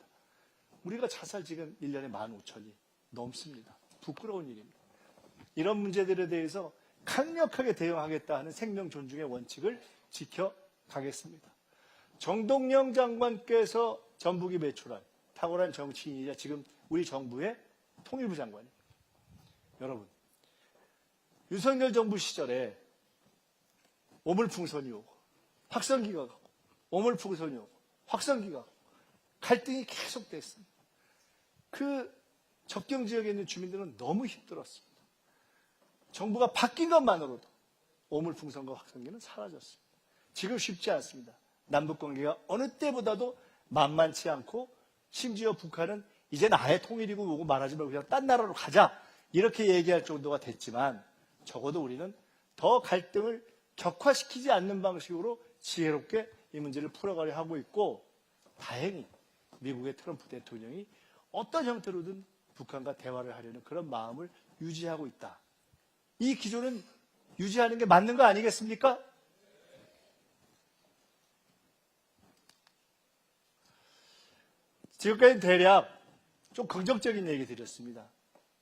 우리가 자살 지금 1년에 15,000이 넘습니다. 부끄러운 일입니다. 이런 문제들에 대해서 강력하게 대응하겠다 하는 생명 존중의 원칙을 지켜가겠습니다. 정동영 장관께서 전북이 매출한 탁월한 정치인이자 지금 우리 정부의 통일부 장관입니다. 여러분, 윤석열 정부 시절에 오물풍선이 오고 확성기가 가고 오물풍선이 오고 확성기가 가고 갈등이 계속됐습니다. 그 접경 지역에 있는 주민들은 너무 힘들었습니다. 정부가 바뀐 것만으로도 오물풍선과 확성기는 사라졌습니다. 지금 쉽지 않습니다. 남북관계가 어느 때보다도 만만치 않고 심지어 북한은 이제는 아예 통일이고 뭐고 말하지 말고 그냥 딴 나라로 가자 이렇게 얘기할 정도가 됐지만 적어도 우리는 더 갈등을 격화시키지 않는 방식으로 지혜롭게 이 문제를 풀어가려 하고 있고 다행히 미국의 트럼프 대통령이 어떤 형태로든 북한과 대화를 하려는 그런 마음을 유지하고 있다. 이 기조는 유지하는 게 맞는 거 아니겠습니까? 지금까지 대략 좀 긍정적인 얘기 드렸습니다.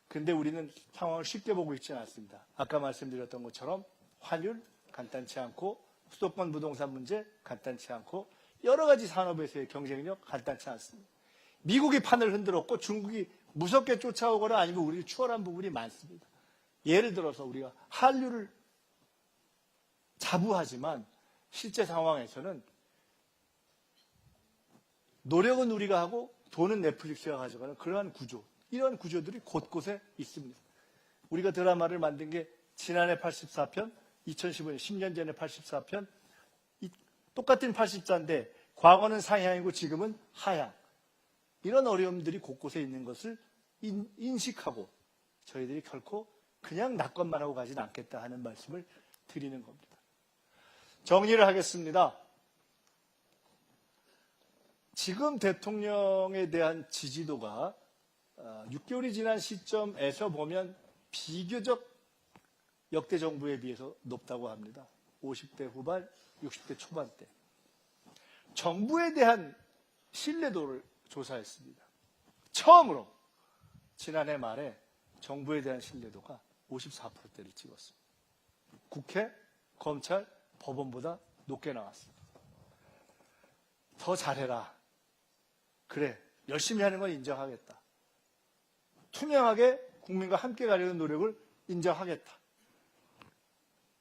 근데 우리는 상황을 쉽게 보고 있지는 않습니다. 아까 말씀드렸던 것처럼 환율 간단치 않고 수도권 부동산 문제 간단치 않고 여러 가지 산업에서의 경쟁력 간단치 않습니다. 미국이 판을 흔들었고 중국이 무섭게 쫓아오거나 아니면 우리를 추월한 부분이 많습니다. 예를 들어서 우리가 한류를 자부하지만 실제 상황에서는 노력은 우리가 하고 돈은 넷플릭스가 가져가는 그러한 구조, 이러한 구조들이 곳곳에 있습니다. 우리가 드라마를 만든 게 지난해 84편, 2015년 10년 전에 84편, 똑같은 84인데 과거는 상향이고 지금은 하향. 이런 어려움들이 곳곳에 있는 것을 인식하고 저희들이 결코 그냥 낙관만 하고 가진 않겠다 하는 말씀을 드리는 겁니다. 정리를 하겠습니다. 지금 대통령에 대한 지지도가 6개월이 지난 시점에서 보면 비교적 역대 정부에 비해서 높다고 합니다. 50대 후반, 60대 초반대. 정부에 대한 신뢰도를 조사했습니다. 처음으로 지난해 말에 정부에 대한 신뢰도가 54%대를 찍었습니다. 국회, 검찰, 법원보다 높게 나왔습니다. 더 잘해라. 그래, 열심히 하는 건 인정하겠다. 투명하게 국민과 함께 가려는 노력을 인정하겠다.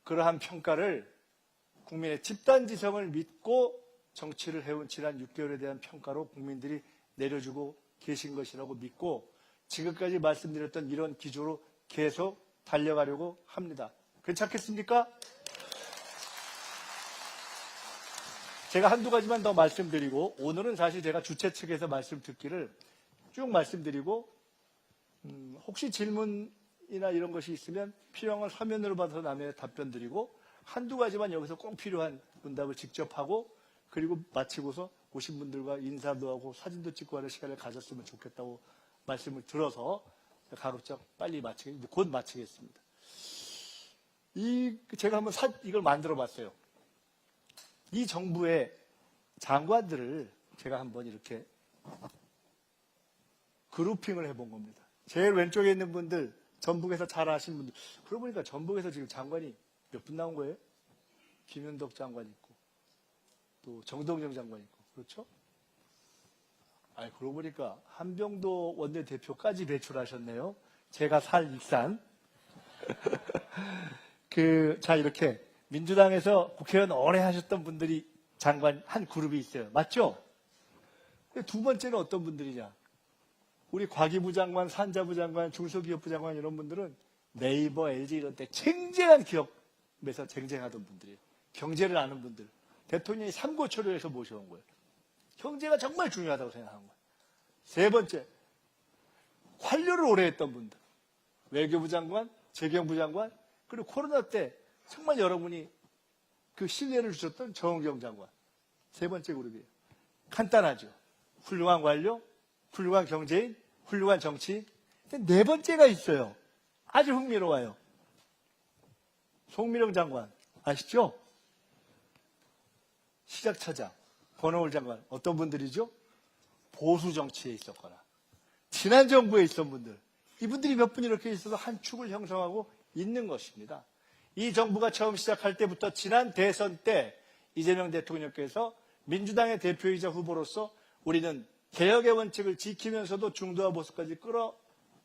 그러한 평가를 국민의 집단지성을 믿고 정치를 해온 지난 6개월에 대한 평가로 국민들이 내려주고 계신 것이라고 믿고 지금까지 말씀드렸던 이런 기조로 계속 달려가려고 합니다. 괜찮겠습니까? 제가 한두 가지만 더 말씀드리고 오늘은 사실 제가 주최 측에서 말씀 듣기를 쭉 말씀드리고 혹시 질문이나 이런 것이 있으면 필요한 걸 화면으로 받아서 남의 답변 드리고 한두 가지만 여기서 꼭 필요한 문답을 직접 하고 그리고 마치고서 오신 분들과 인사도 하고 사진도 찍고 하는 시간을 가졌으면 좋겠다고 말씀을 들어서 가급적 빨리 곧 마치겠습니다. 제가 한번 이걸 만들어 봤어요. 이 정부의 장관들을 제가 한번 이렇게 그룹핑을 해본 겁니다. 제일 왼쪽에 있는 분들, 전북에서 잘 아시는 분들. 그러고 보니까 전북에서 지금 장관이 몇 분 나온 거예요? 김윤덕 장관 있고, 또 정동영 장관 있고, 그렇죠? 아니, 그러고 보니까 한병도 원내대표까지 배출하셨네요. 제가 살 익산. 자, 이렇게. 민주당에서 국회의원 오래 하셨던 분들이 장관 한 그룹이 있어요. 맞죠? 두 번째는 어떤 분들이냐? 우리 과기부 장관, 산자부 장관, 중소기업부 장관 이런 분들은 네이버, LG 이런 때 쟁쟁한 기업에서 쟁쟁하던 분들이에요. 경제를 아는 분들. 대통령이 삼고초려해서 모셔온 거예요. 경제가 정말 중요하다고 생각한 거예요. 세 번째, 관료를 오래 했던 분들. 외교부 장관, 재경부 장관, 그리고 코로나 때 정말 여러분이 그 신뢰를 주셨던 정은경 장관. 세 번째 그룹이에요. 간단하죠. 훌륭한 관료, 훌륭한 경제인, 훌륭한 정치인. 근데 네 번째가 있어요. 아주 흥미로워요. 송미령 장관 아시죠? 시작처장, 권오을 장관 어떤 분들이죠? 보수 정치에 있었거나 지난 정부에 있던 분들. 이분들이 몇 분 이렇게 있어서 한 축을 형성하고 있는 것입니다. 이 정부가 처음 시작할 때부터 지난 대선 때 이재명 대통령께서 민주당의 대표이자 후보로서 우리는 개혁의 원칙을 지키면서도 중도화 보수까지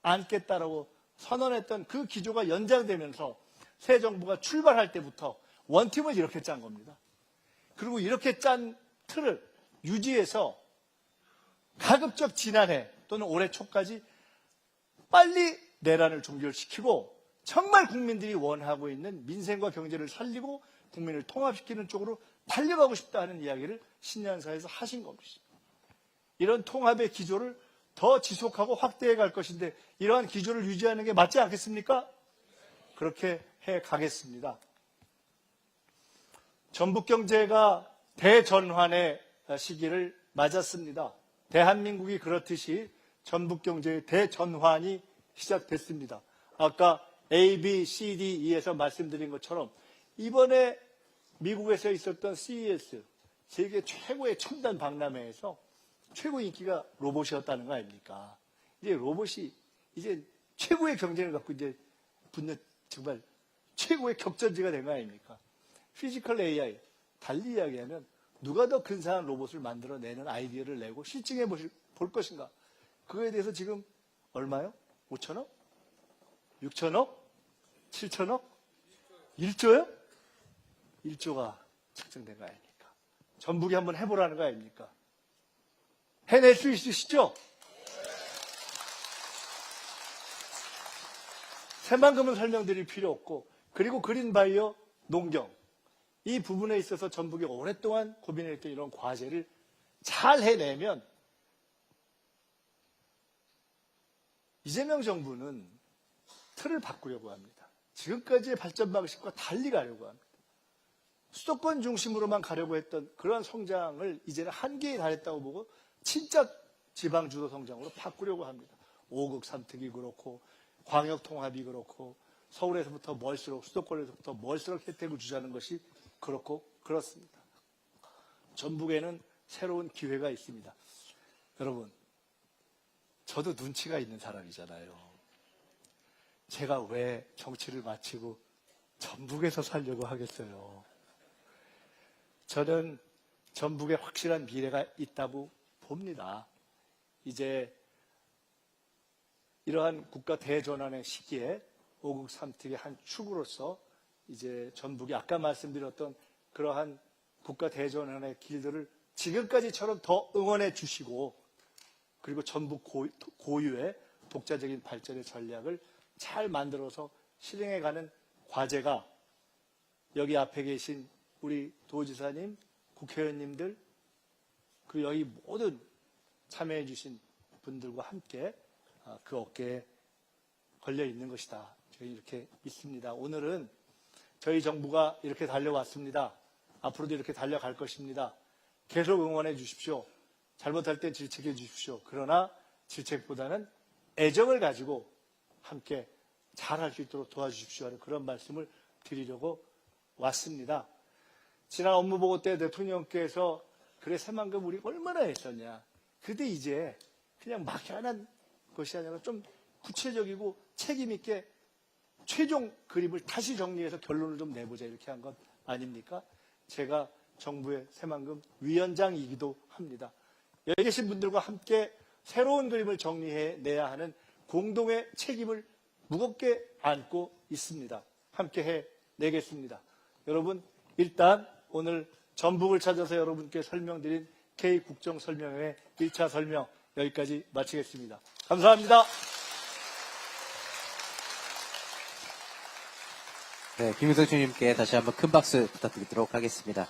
끌어안겠다라고 선언했던 그 기조가 연장되면서 새 정부가 출발할 때부터 원팀을 이렇게 짠 겁니다. 그리고 이렇게 짠 틀을 유지해서 가급적 지난해 또는 올해 초까지 빨리 내란을 종결시키고 정말 국민들이 원하고 있는 민생과 경제를 살리고 국민을 통합시키는 쪽으로 달려가고 싶다 하는 이야기를 신년사에서 하신 겁니다. 이런 통합의 기조를 더 지속하고 확대해 갈 것인데 이러한 기조를 유지하는 게 맞지 않겠습니까? 그렇게 해 가겠습니다. 전북경제가 대전환의 시기를 맞았습니다. 대한민국이 그렇듯이 전북경제의 대전환이 시작됐습니다. 아까 A, B, C, D, E에서 말씀드린 것처럼 이번에 미국에서 있었던 CES, 세계 최고의 첨단 박람회에서 최고 인기가 로봇이었다는 거 아닙니까? 이제 로봇이 이제 최고의 경쟁을 갖고 이제 붙는 정말 최고의 격전지가 된 거 아닙니까? 피지컬 AI, 달리 이야기하면 누가 더 근사한 로봇을 만들어내는 아이디어를 내고 실증해 볼 것인가? 그거에 대해서 지금 얼마요? 5천억? 6천억? 7천억? 1조요? 1조가 책정된 거 아닙니까? 전북이 한번 해보라는 거 아닙니까? 해낼 수 있으시죠? 새만큼은 설명드릴 필요 없고, 그리고 그린바이오 농경, 이 부분에 있어서 전북이 오랫동안 고민했던 이런 과제를 잘 해내면 이재명 정부는 틀을 바꾸려고 합니다. 지금까지의 발전 방식과 달리 가려고 합니다. 수도권 중심으로만 가려고 했던 그런 성장을 이제는 한계에 달했다고 보고 진짜 지방 주도 성장으로 바꾸려고 합니다. 5국 3특이 그렇고 광역 통합이 그렇고 서울에서부터 멀수록 수도권에서부터 멀수록 혜택을 주자는 것이 그렇고 그렇습니다. 전북에는 새로운 기회가 있습니다. 여러분, 저도 눈치가 있는 사람이잖아요. 제가 왜 정치를 마치고 전북에서 살려고 하겠어요. 저는 전북에 확실한 미래가 있다고 봅니다. 이제 이러한 국가 대전환의 시기에 5국 3특의 한 축으로서 이제 전북이 아까 말씀드렸던 그러한 국가 대전환의 길들을 지금까지처럼 더 응원해 주시고, 그리고 전북 고유의 독자적인 발전의 전략을 잘 만들어서 실행해가는 과제가 여기 앞에 계신 우리 도지사님, 국회의원님들, 그리고 여기 모든 참여해 주신 분들과 함께 그 어깨에 걸려 있는 것이다. 저희 이렇게 믿습니다. 오늘은 저희 정부가 이렇게 달려왔습니다. 앞으로도 이렇게 달려갈 것입니다. 계속 응원해 주십시오. 잘못할 땐 질책해 주십시오. 그러나 질책보다는 애정을 가지고 함께 잘할 수 있도록 도와주십시오 하는 그런 말씀을 드리려고 왔습니다. 지난 업무보고 때 대통령께서 그래 새만금 우리 얼마나 했었냐. 근데 이제 그냥 막연한 것이 아니라 좀 구체적이고 책임 있게 최종 그림을 다시 정리해서 결론을 좀 내보자 이렇게 한 것 아닙니까? 제가 정부의 새만금 위원장이기도 합니다. 여기 계신 분들과 함께 새로운 그림을 정리해내야 하는 공동의 책임을 무겁게 안고 있습니다. 함께 해내겠습니다. 여러분, 일단 오늘 전북을 찾아서 여러분께 설명드린 K국정설명회 1차 설명 여기까지 마치겠습니다. 감사합니다.
네, 김민석 총리님께 다시 한번 큰 박수 부탁드리도록 하겠습니다.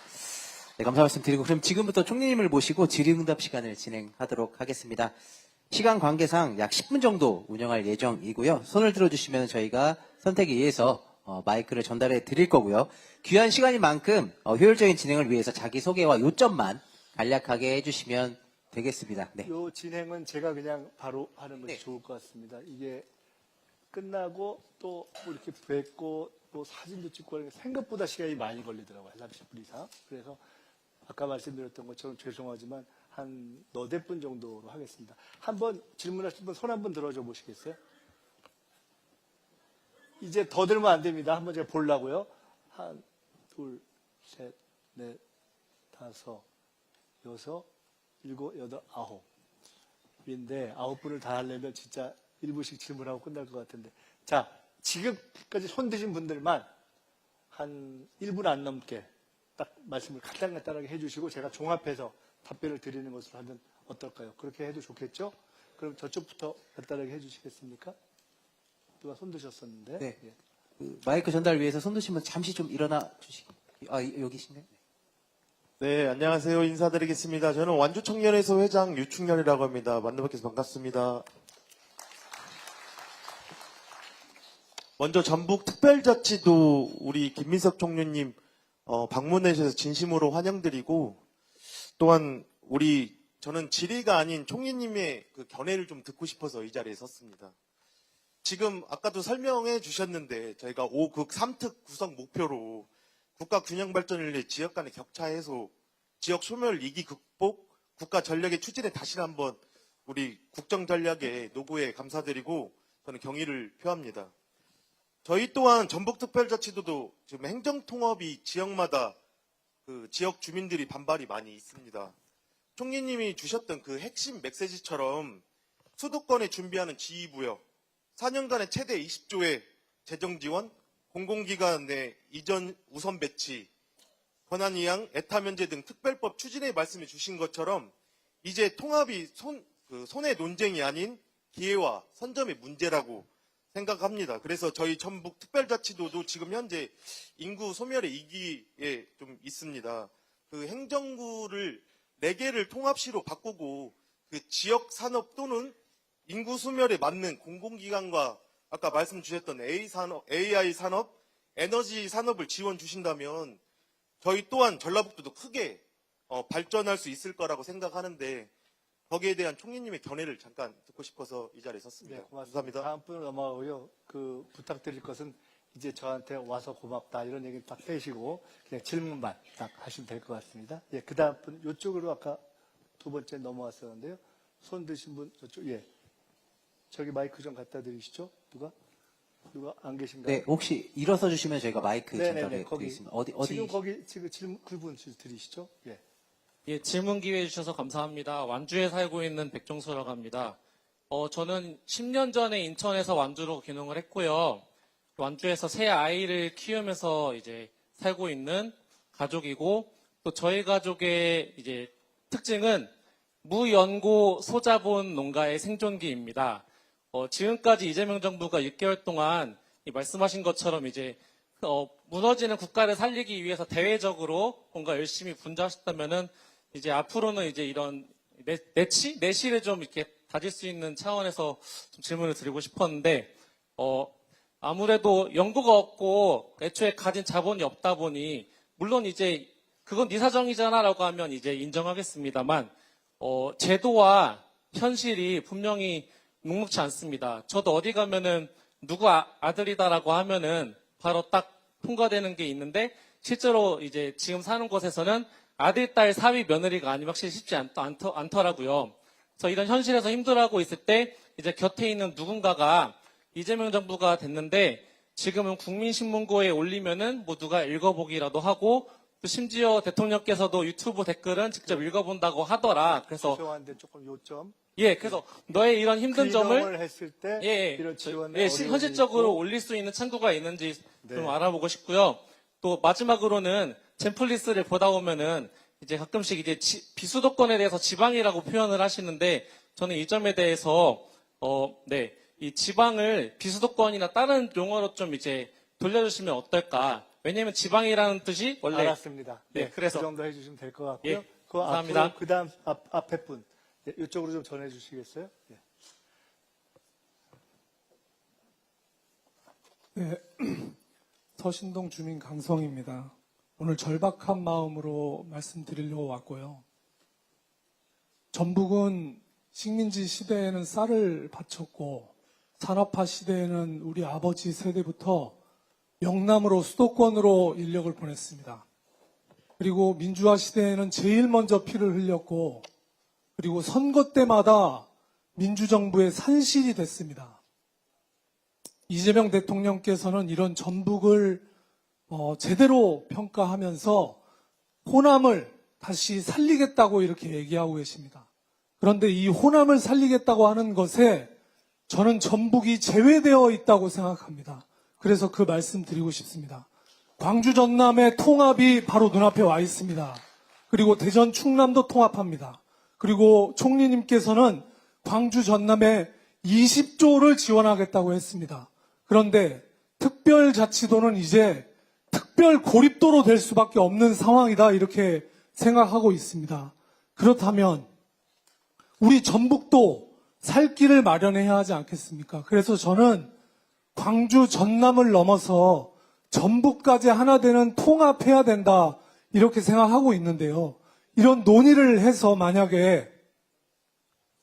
네, 감사 말씀드리고 그럼 지금부터 총리님을 모시고 질의응답 시간을 진행하도록 하겠습니다. 시간 관계상 약 10분 정도 운영할 예정이고요. 손을 들어주시면 저희가 선택에 의해서 마이크를 전달해 드릴 거고요. 귀한 시간인 만큼 효율적인 진행을 위해서 자기소개와 요점만 간략하게 해주시면 되겠습니다. 네.
이 진행은 제가 그냥 바로 하는 것이
네.
좋을 것 같습니다. 이게 끝나고 또뭐 이렇게 뵙고 또 사진도 찍고 하는 게 생각보다 시간이 많이 걸리더라고요. 30분 이상. 그래서 아까 말씀드렸던 것처럼 죄송하지만 한 너댓 분 정도로 하겠습니다. 한번 질문하신 분 손 한번 들어줘 보시겠어요? 이제 더 들면 안 됩니다. 한번 제가 보려고요. 한, 둘, 셋, 넷, 다섯, 여섯, 일곱, 여덟, 아홉. 인데 9분을 다 하려면 진짜 1분씩 질문하고 끝날 것 같은데. 자, 지금까지 손 드신 분들만 한 1분 안 넘게 딱 말씀을 간단하게 해주시고 제가 종합해서 답변을 드리는 것으로 하면 어떨까요? 그렇게 해도 좋겠죠? 그럼 저쪽부터 간단하게 해주시겠습니까? 누가 손 드셨었는데.
네.
예.
그 마이크 전달 위해서 손 드시면 잠시 좀 일어나 주시기. 여기신가요?
네, 안녕하세요. 인사드리겠습니다. 저는 완주청년회소 회장 유충렬이라고 합니다. 만나뵙게서 반갑습니다. 먼저 전북특별자치도 우리 김민석 총리님 방문해 주셔서 진심으로 환영드리고, 또한 저는 질의가 아닌 총리님의 그 견해를 좀 듣고 싶어서 이 자리에 섰습니다. 지금 아까도 설명해 주셨는데 저희가 5국 3특 구성 목표로 국가 균형 발전을 위해 지역 간의 격차 해소, 지역 소멸 위기 극복, 국가 전략의 추진에 다시 한번 우리 국정전략의 노고에 감사드리고 저는 경의를 표합니다. 저희 또한 전북특별자치도도 지금 행정통합이 지역마다 그 지역 주민들이 반발이 많이 있습니다. 총리님이 주셨던 그 핵심 메시지처럼 수도권에 준비하는 지휘부여, 4년간의 최대 20조의 재정 지원, 공공기관 내 이전 우선 배치, 권한 이양, 에타 면제 등 특별법 추진에 말씀해 주신 것처럼 이제 통합이 손의 논쟁이 아닌 기회와 선점의 문제라고 생각합니다. 그래서 저희 전북 특별자치도도 지금 현재 인구 소멸의 위기에 좀 있습니다. 그 행정구를 4개를 통합시로 바꾸고 그 지역 산업 또는 인구 소멸에 맞는 공공기관과 아까 말씀 주셨던 AI 산업, 에너지 산업을 지원 주신다면 저희 또한 전라북도도 크게 발전할 수 있을 거라고 생각하는데 거기에 대한 총리님의 견해를 잠깐 듣고 싶어서 이 자리에 섰습니다.
네, 고맙습니다.
감사합니다.
다음 분으로 넘어가고요. 부탁드릴 것은 이제 저한테 와서 고맙다 이런 얘기 딱 빼시고 그냥 질문만 딱 하시면 될 것 같습니다. 예, 그 다음 분 이쪽으로 아까 두 번째 넘어왔었는데요. 손 드신 분 저쪽 예. 저기 마이크 좀 갖다 드리시죠. 누가 안 계신가요?
네, 혹시 일어서 주시면 저희가 마이크
네네네,
전달해
거기
드리겠습니다. 어디
지금 거기 지금 질문 그분 드리시죠. 예.
예, 질문 기회 주셔서 감사합니다. 완주에 살고 있는 백종수라고 합니다. 저는 10년 전에 인천에서 완주로 귀농을 했고요. 완주에서 새 아이를 키우면서 이제 살고 있는 가족이고 또 저희 가족의 이제 특징은 무연고 소자본 농가의 생존기입니다. 지금까지 이재명 정부가 6개월 동안 이 말씀하신 것처럼 이제 무너지는 국가를 살리기 위해서 대외적으로 뭔가 열심히 분주하셨다면은 이제 앞으로는 이제 이런 내실을 좀 이렇게 다질 수 있는 차원에서 좀 질문을 드리고 싶었는데, 아무래도 연구가 없고 애초에 가진 자본이 없다 보니, 물론 이제 그건 네 사정이잖아라고 하면 이제 인정하겠습니다만, 제도와 현실이 분명히 녹록지 않습니다. 저도 어디 가면은 누구 아들이다라고 하면은 바로 딱 통과되는 게 있는데, 실제로 이제 지금 사는 곳에서는 아들, 딸, 사위, 며느리가 아니면 확실히 쉽지 않더라고요. 그래서 이런 현실에서 힘들어하고 있을 때 이제 곁에 있는 누군가가 이재명 정부가 됐는데 지금은 국민신문고에 올리면은 뭐 누가 읽어보기라도 하고 또 심지어 대통령께서도 유튜브 댓글은 직접 읽어본다고 하더라. 그래서
죄송한데 조금 요점.
예, 그래서 너의 이런 힘든 점을
이동을 했을 때
예,
이런 지원에
예,
어려움이
현실적으로
있고.
올릴 수 있는 창구가 있는지 좀
네.
알아보고 싶고요. 또 마지막으로는 젠플리스를 보다 보면은 이제 가끔씩 이제 비수도권에 대해서 지방이라고 표현을 하시는데 저는 이 점에 대해서 네, 이 지방을 비수도권이나 다른 용어로 좀 이제 돌려주시면 어떨까? 왜냐하면 지방이라는 뜻이 원래
알았습니다.
네, 그래서
그 정도 해주시면 될 것 같고요.
예,
그
감사합니다.
앞으로 그 다음 앞에 분 예, 이쪽으로 좀 전해주시겠어요? 예.
네, 서신동 주민 강성입니다. 오늘 절박한 마음으로 말씀드리려고 왔고요. 전북은 식민지 시대에는 쌀을 바쳤고 산업화 시대에는 우리 아버지 세대부터 영남으로 수도권으로 인력을 보냈습니다. 그리고 민주화 시대에는 제일 먼저 피를 흘렸고 그리고 선거 때마다 민주정부의 산실이 됐습니다. 이재명 대통령께서는 이런 전북을 제대로 평가하면서 호남을 다시 살리겠다고 이렇게 얘기하고 계십니다. 그런데 이 호남을 살리겠다고 하는 것에 저는 전북이 제외되어 있다고 생각합니다. 그래서 그 말씀 드리고 싶습니다. 광주 전남의 통합이 바로 눈앞에 와 있습니다. 그리고 대전 충남도 통합합니다. 그리고 총리님께서는 광주 전남에 20조를 지원하겠다고 했습니다. 그런데 특별자치도는 이제 특별 고립도로 될 수밖에 없는 상황이다 이렇게 생각하고 있습니다. 그렇다면 우리 전북도 살 길을 마련해야 하지 않겠습니까? 그래서 저는 광주 전남을 넘어서 전북까지 하나 되는 통합해야 된다 이렇게 생각하고 있는데요. 이런 논의를 해서 만약에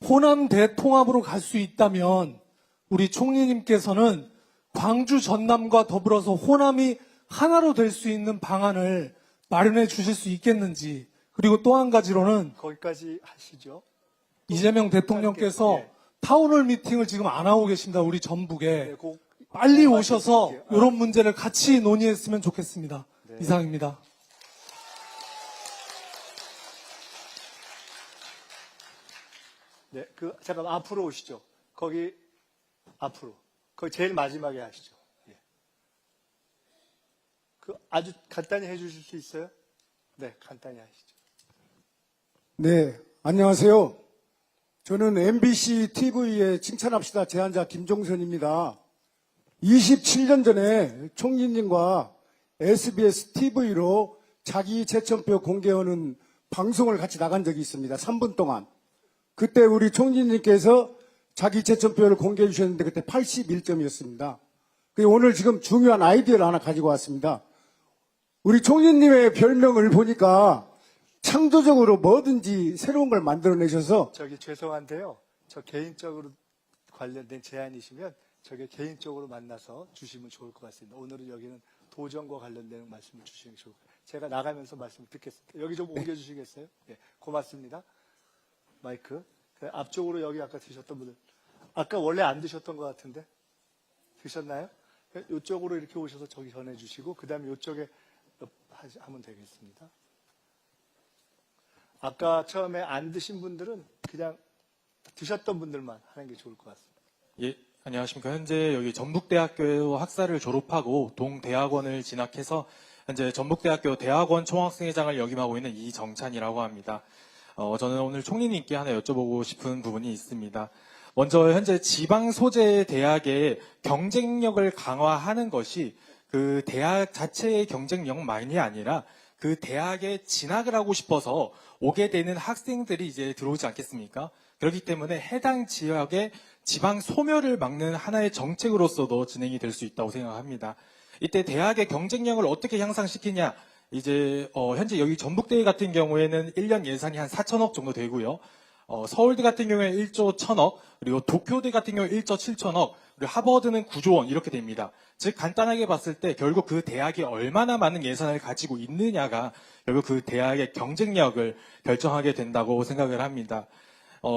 호남 대통합으로 갈 수 있다면 우리 총리님께서는 광주 전남과 더불어서 호남이 하나로 될 수 있는 방안을 마련해 주실 수 있겠는지, 그리고 또 한 가지로는
거기까지 하시죠.
이재명 대통령께서
예.
타운홀 미팅을 지금 안 하고 계십니다. 우리 전북에.
네, 그
빨리 오셔서
말씀드릴게요.
이런 문제를 같이 논의했으면 좋겠습니다.
네.
이상입니다.
네, 잠깐 앞으로 오시죠. 거기 앞으로. 거기 제일 마지막에 하시죠. 예. 아주 간단히 해주실 수 있어요? 네, 간단히 하시죠.
네, 안녕하세요. 저는 MBC TV의 칭찬합시다 제안자 김종선입니다. 27년 전에 총리님과 SBS TV로 자기 재천표 공개하는 방송을 같이 나간 적이 있습니다. 3분 동안. 그때 우리 총리님께서 자기 재천표를 공개해 주셨는데 그때 81점이었습니다. 오늘 지금 중요한 아이디어를 하나 가지고 왔습니다. 우리 총리님의 별명을 보니까 창조적으로 뭐든지 새로운 걸 만들어내셔서
저기 죄송한데요. 저 개인적으로 관련된 제안이시면 저게 개인적으로 만나서 주시면 좋을 것 같습니다. 오늘은 여기는 도전과 관련된 말씀을 주시는 게 좋을 것 같아요. 제가 나가면서 말씀을 듣겠습니다. 여기 좀 옮겨주시겠어요? 네, 고맙습니다. 마이크. 앞쪽으로 여기 아까 드셨던 분들. 아까 원래 안 드셨던 것 같은데? 드셨나요? 이쪽으로 이렇게 오셔서 저기 전해주시고, 그 다음에 이쪽에 하면 되겠습니다. 아까 처음에 안 드신 분들은 그냥 드셨던 분들만 하는 게 좋을 것 같습니다.
예, 안녕하십니까. 현재 여기 전북대학교 학사를 졸업하고 동대학원을 진학해서 현재 전북대학교 대학원 총학생회장을 역임하고 있는 이정찬이라고 합니다. 저는 오늘 총리님께 하나 여쭤보고 싶은 부분이 있습니다. 먼저 현재 지방 소재 대학의 경쟁력을 강화하는 것이 그 대학 자체의 경쟁력만이 아니라 그 대학에 진학을 하고 싶어서 오게 되는 학생들이 이제 들어오지 않겠습니까? 그렇기 때문에 해당 지역의 지방 소멸을 막는 하나의 정책으로서도 진행이 될 수 있다고 생각합니다. 이때 대학의 경쟁력을 어떻게 향상시키냐? 이제 현재 여기 전북대 같은 경우에는 1년 예산이 한 4천억 정도 되고요. 서울대 같은 경우에 1조 1천억, 그리고 도쿄대 같은 경우에 1조 7천억, 그리고 하버드는 9조 원 이렇게 됩니다. 즉 간단하게 봤을 때 결국 그 대학이 얼마나 많은 예산을 가지고 있느냐가 결국 그 대학의 경쟁력을 결정하게 된다고 생각을 합니다.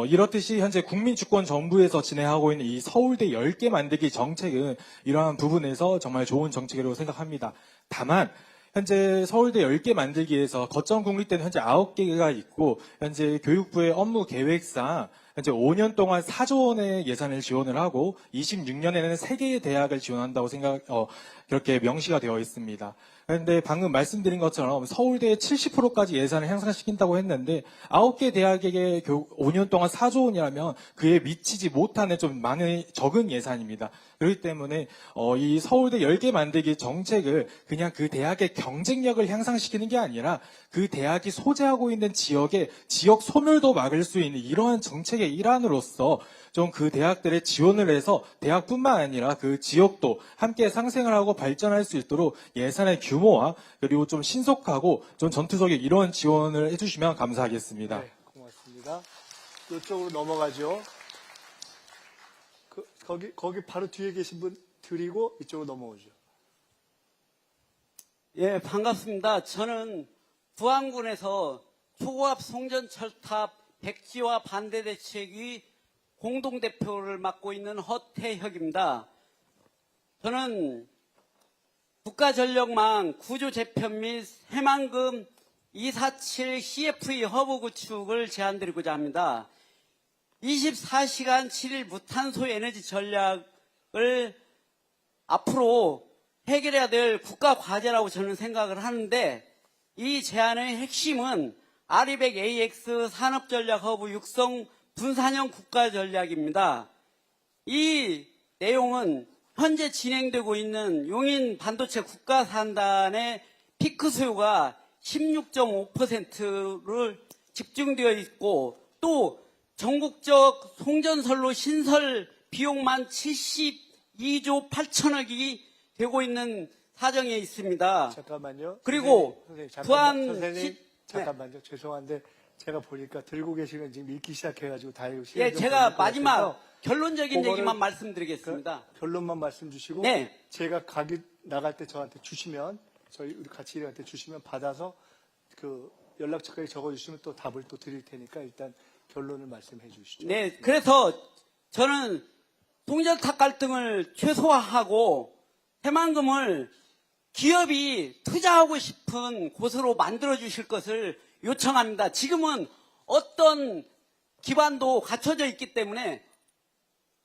이렇듯이 현재 국민주권정부에서 진행하고 있는 이 서울대 10개 만들기 정책은 이러한 부분에서 정말 좋은 정책이라고 생각합니다. 다만 현재 서울대 10개 만들기에서 거점 국립대는 현재 9개가 있고 현재 교육부의 업무 계획상 현재 5년 동안 4조 원의 예산을 지원을 하고 26년에는 3개의 대학을 지원한다고 그렇게 명시가 되어 있습니다. 그런데 방금 말씀드린 것처럼 서울대의 70%까지 예산을 향상시킨다고 했는데 9개 대학에게 5년 동안 4조 원이라면 그에 미치지 못하는 좀 적은 예산입니다. 그렇기 때문에 이 서울대 10개 만들기 정책을 그냥 그 대학의 경쟁력을 향상시키는 게 아니라 그 대학이 소재하고 있는 지역의 지역 소멸도 막을 수 있는 이러한 정책의 일환으로서 좀 그 대학들에 지원을 해서 대학뿐만 아니라 그 지역도 함께 상생을 하고 발전할 수 있도록 예산의 규모와 그리고 좀 신속하고 좀 전투적인 이런 지원을 해주시면 감사하겠습니다.
네, 고맙습니다. 이쪽으로 넘어가죠. 거기 바로 뒤에 계신 분 드리고 이쪽으로 넘어오죠.
예, 반갑습니다. 저는 부안군에서 초고압 송전철탑 백지화 반대대책위 공동대표를 맡고 있는 허태혁입니다. 저는 국가전력망 구조 재편 및 새만금 247 CFE 허브 구축을 제안드리고자 합니다. 24시간 7일 무탄소 에너지 전략을 앞으로 해결해야 될 국가 과제라고 저는 생각을 하는데 이 제안의 핵심은 아리백-AX 산업전략 허브 육성 분산형 국가전략입니다. 이 내용은 현재 진행되고 있는 용인 반도체 국가산단의 피크 수요가 16.5%를 집중되어 있고 또 전국적 송전선로 신설 비용만 72조 8천억이 되고 있는 사정에 있습니다.
잠깐만요.
그리고
선생님, 잠깐만요. 죄송한데 제가 보니까 들고 계시는 지금 읽기 시작해가지고 다 읽으시고.
예, 제가 마지막 결론적인 얘기만 말씀드리겠습니다.
결론만 말씀 주시고.
네.
제가 나갈 때 저한테 주시면 저희 우리 같이 일한테 주시면 받아서 그 연락처까지 적어주시면 또 답을 또 드릴 테니까 일단 결론을 말씀해 주시죠.
네, 그래서 저는 송전탑 갈등을 최소화하고 새만금을 기업이 투자하고 싶은 곳으로 만들어 주실 것을 요청합니다. 지금은 어떤 기반도 갖춰져 있기 때문에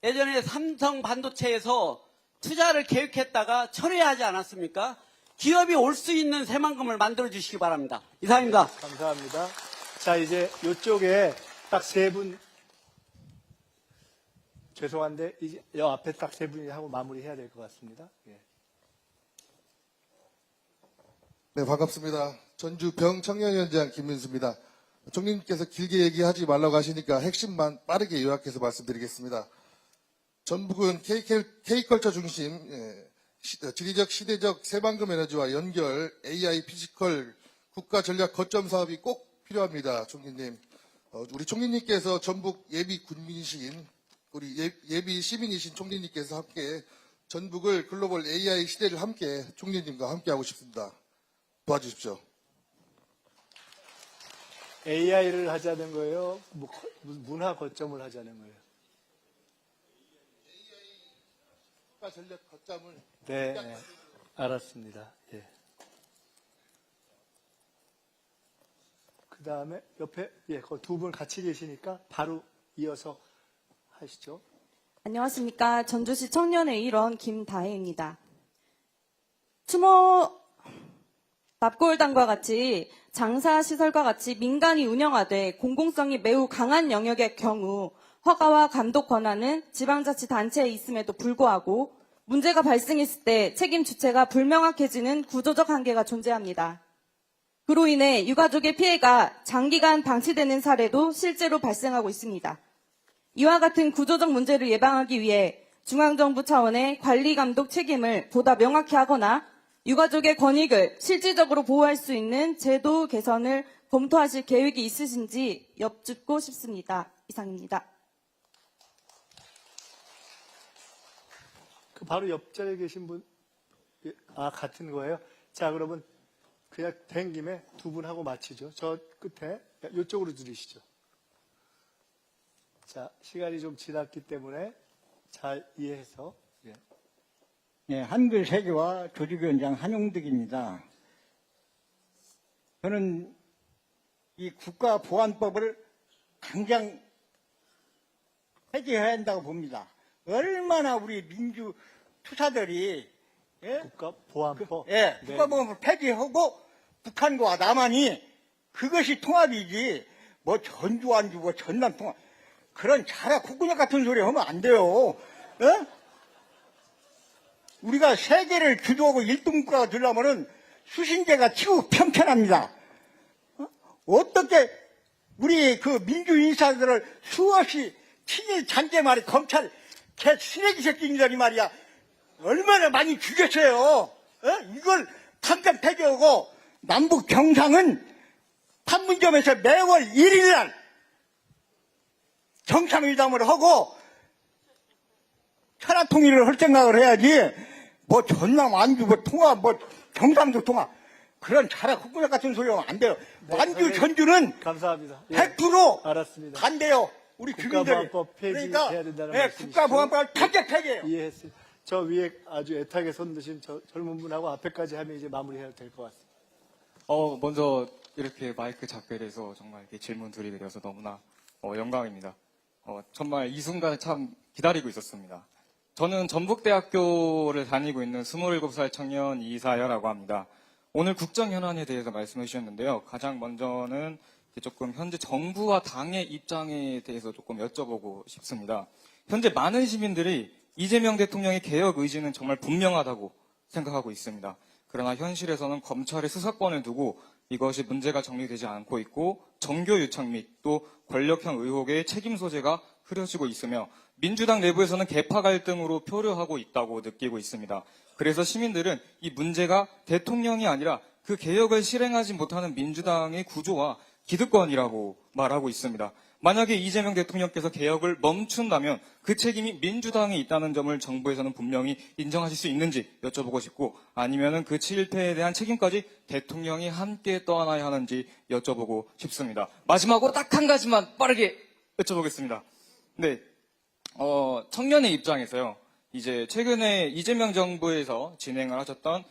예전에 삼성 반도체에서 투자를 계획했다가 철회하지 않았습니까? 기업이 올 수 있는 새만금을 만들어 주시기 바랍니다. 이상입니다.
감사합니다. 자, 이제 이쪽에 딱 세 분, 죄송한데, 이제 여 앞에 딱 세 분이 하고 마무리해야 될 것 같습니다. 예.
네, 반갑습니다. 전주 병청년위원장 김민수입니다. 총리님께서 길게 얘기하지 말라고 하시니까 핵심만 빠르게 요약해서 말씀드리겠습니다. 전북은 K컬처 중심, 지리적, 시대적 새만금 에너지와 연결, AI, 피지컬, 국가 전략 거점 사업이 꼭 필요합니다. 총리님. 우리 총리님께서 전북 예비 군민이신, 우리 예비 시민이신 총리님께서 함께 전북을 글로벌 AI 시대를 함께 총리님과 함께 하고 싶습니다. 도와주십시오.
AI를 하자는 거예요? 문화 거점을 하자는 거예요?
국가 전략 거점을
네, 네. 알았습니다. 예. 그 다음에 옆에, 예, 두 분 같이 계시니까 바로 이어서 하시죠.
안녕하십니까. 전주시 청년의 일원 김다혜입니다. 추모 납골당과 같이 장사시설과 같이 민간이 운영하되 공공성이 매우 강한 영역의 경우 허가와 감독 권한은 지방자치단체에 있음에도 불구하고 문제가 발생했을 때 책임 주체가 불명확해지는 구조적 한계가 존재합니다. 그로 인해 유가족의 피해가 장기간 방치되는 사례도 실제로 발생하고 있습니다. 이와 같은 구조적 문제를 예방하기 위해 중앙정부 차원의 관리 감독 책임을 보다 명확히 하거나 유가족의 권익을 실질적으로 보호할 수 있는 제도 개선을 검토하실 계획이 있으신지 여쭙고 싶습니다. 이상입니다.
그 바로 옆자리에 계신 분, 예, 같은 거예요? 자, 그러면 그냥 된 김에 두 분 하고 마치죠. 저 끝에, 이쪽으로 들으시죠. 자, 시간이 좀 지났기 때문에 잘 이해해서. 예.
네, 한글 세계와 조직위원장 한용득입니다. 저는 이 국가보안법을 당장 폐지해야 한다고 봅니다. 얼마나 우리 민주 투사들이
국가보안법.
예,
네.
국가보안법 폐지하고 북한과 남한이 그것이 통합이지 뭐 전주 안 주고 전남 통합 그런 자라 콧구녕 같은 소리 하면 안 돼요. 예? 우리가 세계를 주도하고 1등 국가가 되려면은 수신제가 치우 편편합니다. 어떻게 우리 그 민주 인사들을 수없이 친일 잔재 말이 검찰 개 쓰레기 새끼들이 말이야 얼마나 많이 죽였어요. 이걸 당장 폐지하고 남북 정상은 판문점에서 매월 1일 날 정상회담을 하고 천하 통일을 할 생각을 해야지 뭐 전남 안주 뭐 통화 뭐 경상도 통화 그런 자라 콧구녕 같은 소리 하면 안 돼요.
네,
완주 전주는
감사합니다. 예,
100%
알았습니다.
반대요. 우리 주민들이.
국가보안법 폐지해야
그러니까
된다는
네,
말씀이시죠?
국가보안법을 탄핵 폐지해요.
이해했어요. 저 위에 아주 애타게 손 드신 저 젊은 분하고 앞에까지 하면 이제 마무리해야 될 것 같습니다.
먼저 이렇게 마이크 잡게 돼서 정말 이렇게 질문 드리게 되어서 너무나 영광입니다. 정말 이 순간을 참 기다리고 있었습니다. 저는 전북대학교를 다니고 있는 27살 청년 이사여라고 합니다. 오늘 국정 현안에 대해서 말씀해 주셨는데요. 가장 먼저는 조금 현재 정부와 당의 입장에 대해서 조금 여쭤보고 싶습니다. 현재 많은 시민들이 이재명 대통령의 개혁 의지는 정말 분명하다고 생각하고 있습니다. 그러나 현실에서는 검찰의 수사권을 두고 이것이 문제가 정리되지 않고 있고 정교 유착 및 또 권력형 의혹의 책임 소재가 흐려지고 있으며 민주당 내부에서는 계파 갈등으로 표류하고 있다고 느끼고 있습니다. 그래서 시민들은 이 문제가 대통령이 아니라 그 개혁을 실행하지 못하는 민주당의 구조와 기득권이라고 말하고 있습니다. 만약에 이재명 대통령께서 개혁을 멈춘다면 그 책임이 민주당에 있다는 점을 정부에서는 분명히 인정하실 수 있는지 여쭤보고 싶고 아니면은 그 실패에 대한 책임까지 대통령이 함께 떠안아야 하는지 여쭤보고 싶습니다. 마지막으로 딱 한 가지만 빠르게 여쭤보겠습니다. 네, 청년의 입장에서요. 이제 최근에 이재명 정부에서 진행을 하셨던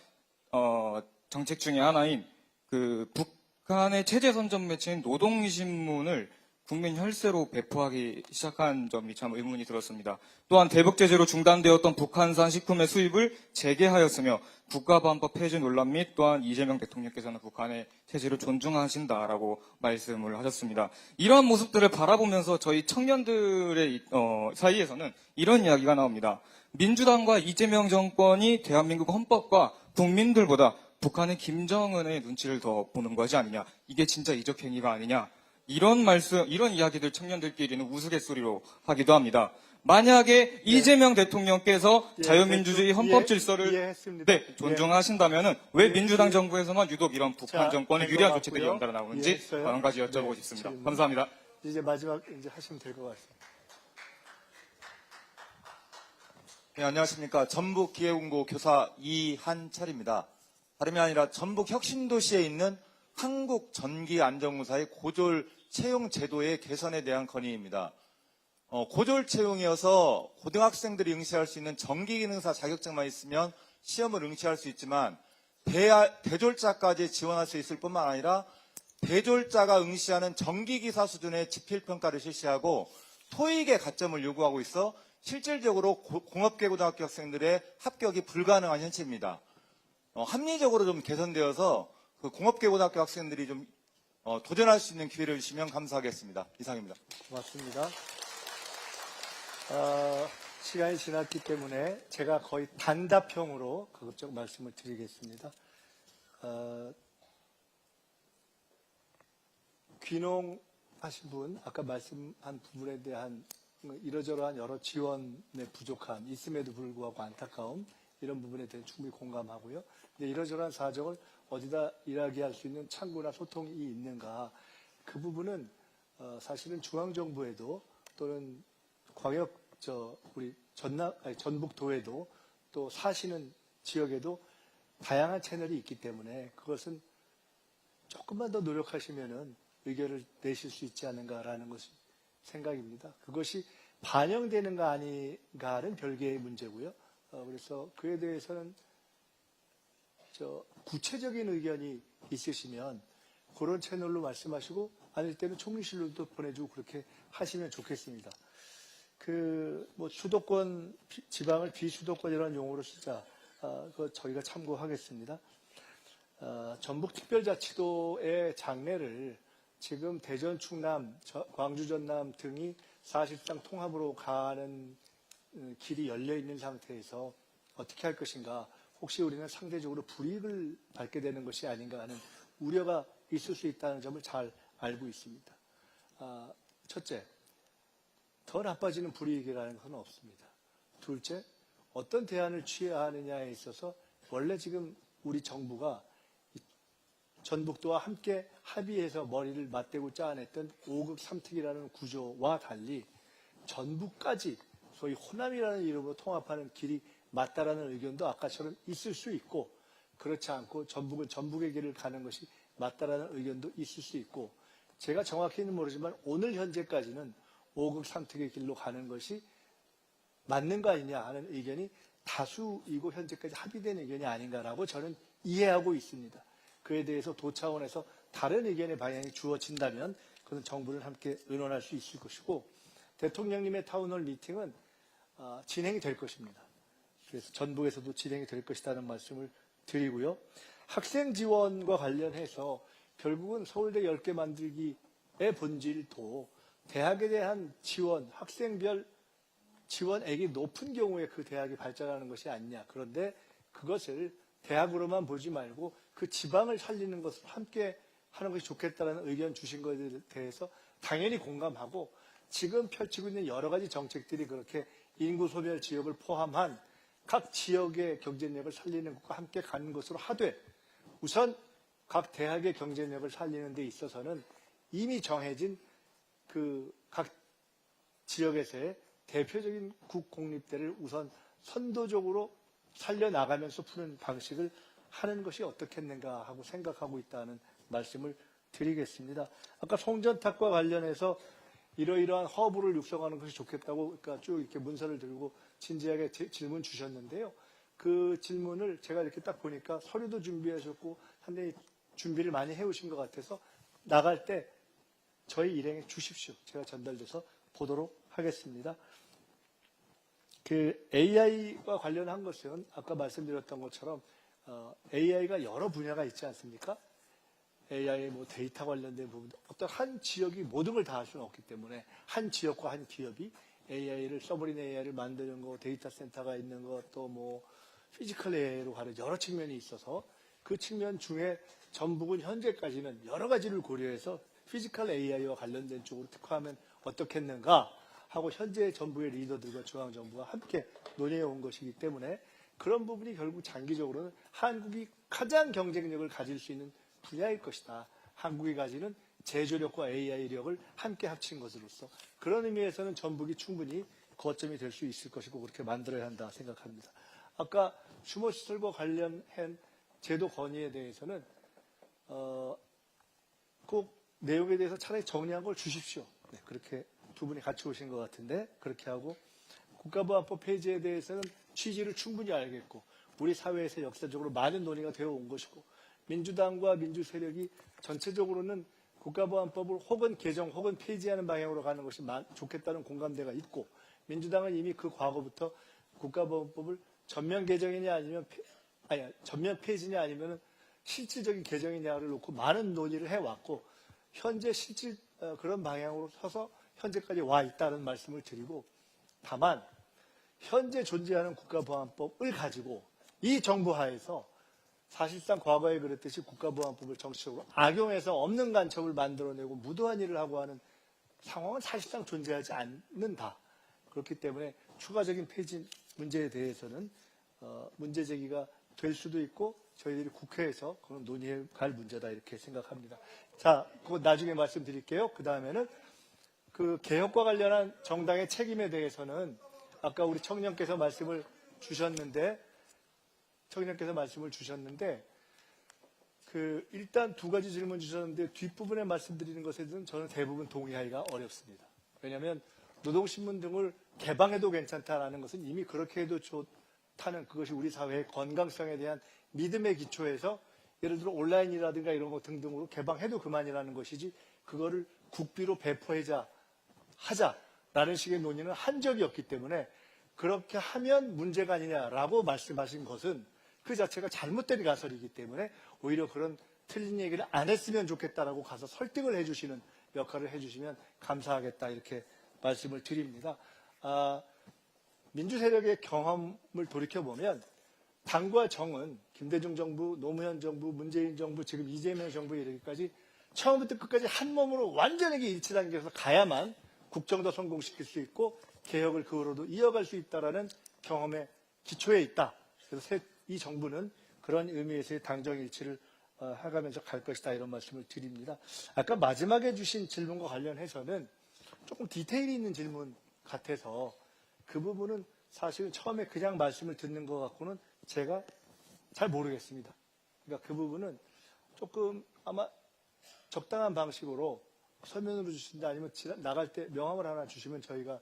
정책 중에 하나인 그 북한의 체제 선전 매체인 노동신문을
국민 혈세로 배포하기 시작한 점이 참 의문이 들었습니다. 또한 대북 제재로 중단되었던 북한산 식품의 수입을 재개하였으며 국가보안법 폐지 논란 및 또한 이재명 대통령께서는 북한의 체제를 존중하신다라고 말씀을 하셨습니다. 이러한 모습들을 바라보면서 저희 청년들의 사이에서는 이런 이야기가 나옵니다. 민주당과 이재명 정권이 대한민국 헌법과 국민들보다 북한의 김정은의 눈치를 더 보는 것이 아니냐. 이게 진짜 이적 행위가 아니냐. 이런 이야기들 청년들끼리는 우스갯소리로 하기도 합니다. 만약에 이재명 대통령께서 자유민주주의 헌법 질서를
이해했습니다.
네, 존중하신다면 왜 민주당 정부에서만 유독 이런 북한
자,
정권의
된
유리한
것
조치들이
같고요.
연달아 나오는지
이해했어요.
한 가지 여쭤보고
네,
싶습니다.
질문.
감사합니다.
이제 마지막 하시면 될 것 같습니다.
네, 안녕하십니까. 전북기회공고 교사 이한철입니다. 다름이 아니라 전북 혁신도시에 있는 한국전기안전공사의 고졸 채용 제도의 개선에 대한 건의입니다. 고졸 채용이어서 고등학생들이 응시할 수 있는 전기기능사 자격증만 있으면 시험을 응시할 수 있지만 대졸자까지 지원할 수 있을 뿐만 아니라 대졸자가 응시하는 전기기사 수준의 지필평가를 실시하고 토익의 가점을 요구하고 있어 실질적으로 공업계고등학교 학생들의 합격이 불가능한 현실입니다. 합리적으로 좀 개선되어서 그 공업계고등학교 학생들이 좀 도전할 수 있는 기회를 주시면 감사하겠습니다. 이상입니다.
고맙습니다. 시간이 지났기 때문에 제가 거의 단답형으로 그것저것 말씀을 드리겠습니다. 귀농하신 분, 아까 말씀한 부분에 대한 이러저러한 여러 지원의 부족함, 있음에도 불구하고 안타까움, 이런 부분에 대해 충분히 공감하고요. 근데 이러저러한 사정을 어디다 이야기할 수 있는 창구나 소통이 있는가, 그 부분은 사실은 중앙정부에도 또는 우리 전북도에도 또 사시는 지역에도 다양한 채널이 있기 때문에 그것은 조금만 더 노력하시면은 의견을 내실 수 있지 않은가라는 것이 생각입니다. 그것이 반영되는가 아닌가는 별개의 문제고요. 그래서 그에 대해서는 구체적인 의견이 있으시면 그런 채널로 말씀하시고 아닐 때는 총리실로도 보내주고 그렇게 하시면 좋겠습니다. 수도권, 지방을 비수도권이라는 용어로 쓰자. 그거 저희가 참고하겠습니다. 전북특별자치도의 장래를 지금 대전, 충남, 광주, 전남 등이 사실상 통합으로 가는 길이 열려 있는 상태에서 어떻게 할 것인가. 혹시 우리는 상대적으로 불이익을 받게 되는 것이 아닌가 하는 우려가 있을 수 있다는 점을 잘 알고 있습니다. 첫째, 더 나빠지는 불이익이라는 것은 없습니다. 둘째, 어떤 대안을 취해야 하느냐에 있어서 원래 지금 우리 정부가 전북도와 함께 합의해서 머리를 맞대고 짜냈던 5급 3특이라는 구조와 달리 전북까지 소위 호남이라는 이름으로 통합하는 길이 맞다라는 의견도 아까처럼 있을 수 있고, 그렇지 않고 전북은 전북의 길을 가는 것이 맞다라는 의견도 있을 수 있고, 제가 정확히는 모르지만 오늘 현재까지는 5급 3특의 길로 가는 것이 맞는 거 아니냐 하는 의견이 다수이고 현재까지 합의된 의견이 아닌가라고 저는 이해하고 있습니다. 그에 대해서 도 차원에서 다른 의견의 방향이 주어진다면 그건 정부를 함께 의논할 수 있을 것이고, 대통령님의 타운홀 미팅은 진행이 될 것입니다. 그래서 전북에서도 진행이 될 것이라는 말씀을 드리고요. 학생 지원과 관련해서 결국은 서울대 10개 만들기의 본질도 대학에 대한 지원, 학생별 지원액이 높은 경우에 그 대학이 발전하는 것이 아니냐. 그런데 그것을 대학으로만 보지 말고 그 지방을 살리는 것을 함께 하는 것이 좋겠다는 의견 주신 것에 대해서 당연히 공감하고, 지금 펼치고 있는 여러 가지 정책들이 그렇게 인구 소멸 지역을 포함한 각 지역의 경쟁력을 살리는 것과 함께 가는 것으로 하되, 우선 각 대학의 경쟁력을 살리는 데 있어서는 이미 정해진 각 지역에서의 대표적인 국공립대를 우선 선도적으로 살려나가면서 푸는 방식을 하는 것이 어떻겠는가 하고 생각하고 있다는 말씀을 드리겠습니다. 아까 송전탑과 관련해서 이러이러한 허브를 육성하는 것이 좋겠다고, 그러니까 쭉 이렇게 문서를 들고 진지하게 질문 주셨는데요. 그 질문을 제가 이렇게 딱 보니까 서류도 준비하셨고 상당히 준비를 많이 해오신 것 같아서 나갈 때 저희 일행에 주십시오. 제가 전달돼서 보도록 하겠습니다. 그 AI와 관련한 것은 아까 말씀드렸던 것처럼 AI가 여러 분야가 있지 않습니까? AI 뭐 데이터 관련된 부분, 어떤 한 지역이 모든 걸 다 할 수는 없기 때문에 한 지역과 한 기업이 AI를 서버린 AI를 만드는 거, 데이터 센터가 있는 것, 또 뭐 피지컬 AI로 가는 여러 측면이 있어서 그 측면 중에 전북은 현재까지는 여러 가지를 고려해서 피지컬 AI와 관련된 쪽으로 특화하면 어떻겠는가 하고 현재 정부의 리더들과 중앙정부가 함께 논의해 온 것이기 때문에 그런 부분이 결국 장기적으로는 한국이 가장 경쟁력을 가질 수 있는 분야일 것이다. 한국이 가지는 제조력과 AI력을 함께 합친 것으로서 그런 의미에서는 전북이 충분히 거점이 될 수 있을 것이고 그렇게 만들어야 한다 생각합니다. 아까 주거시설과 관련한 제도 건의에 대해서는 꼭 내용에 대해서 차라리 정리한 걸 주십시오. 네, 그렇게 두 분이 같이 오신 것 같은데 그렇게 하고 국가보안법 폐지에 대해서는 취지를 충분히 알겠고 우리 사회에서 역사적으로 많은 논의가 되어 온 것이고 민주당과 민주 세력이 전체적으로는 국가보안법을 혹은 개정 혹은 폐지하는 방향으로 가는 것이 좋겠다는 공감대가 있고 민주당은 이미 그 과거부터 국가보안법을 전면 개정이냐 아니면 전면 폐지냐 아니면 실질적인 개정이냐를 놓고 많은 논의를 해왔고 현재 실질 그런 방향으로 서서 현재까지 와 있다는 말씀을 드리고 다만 현재 존재하는 국가보안법을 가지고 이 정부 하에서 사실상 과거에 그랬듯이 국가보안법을 정치적으로 악용해서 없는 간첩을 만들어내고 무도한 일을 하고 하는 상황은 사실상 존재하지 않는다. 그렇기 때문에 추가적인 폐지 문제에 대해서는 문제 제기가 될 수도 있고 저희들이 국회에서 그건 논의해 갈 문제다 이렇게 생각합니다. 자, 그거 나중에 말씀드릴게요. 그 다음에는 그 개혁과 관련한 정당의 책임에 대해서는 아까 우리 청년께서 말씀을 주셨는데 일단 두 가지 질문 주셨는데 뒷부분에 말씀드리는 것에 대해서는 저는 대부분 동의하기가 어렵습니다. 왜냐하면 노동신문 등을 개방해도 괜찮다라는 것은 이미 그렇게 해도 좋다는 그것이 우리 사회의 건강성에 대한 믿음의 기초에서 예를 들어 온라인이라든가 이런 것 등등으로 개방해도 그만이라는 것이지 그거를 국비로 하자라는 식의 논의는 한 적이 없기 때문에 그렇게 하면 문제가 아니냐라고 말씀하신 것은 그 자체가 잘못된 가설이기 때문에 오히려 그런 틀린 얘기를 안 했으면 좋겠다라고 가서 설득을 해주시는 역할을 해주시면 감사하겠다 이렇게 말씀을 드립니다. 민주 세력의 경험을 돌이켜보면 당과 정은 김대중 정부, 노무현 정부, 문재인 정부, 지금 이재명 정부에 이르기까지 처음부터 끝까지 한 몸으로 완전하게 일치단계에서 가야만 국정도 성공시킬 수 있고 개혁을 그 후로도 이어갈 수 있다라는 경험의 기초에 있다. 그래서 이 정부는 그런 의미에서의 당정 일치를 해가면서 갈 것이다 이런 말씀을 드립니다. 아까 마지막에 주신 질문과 관련해서는 조금 디테일이 있는 질문 같아서 그 부분은 사실은 처음에 그냥 말씀을 듣는 것 같고는 제가 잘 모르겠습니다. 그러니까 그 부분은 조금 아마 적당한 방식으로 설명으로 주신다 아니면 나갈 때 명함을 하나 주시면 저희가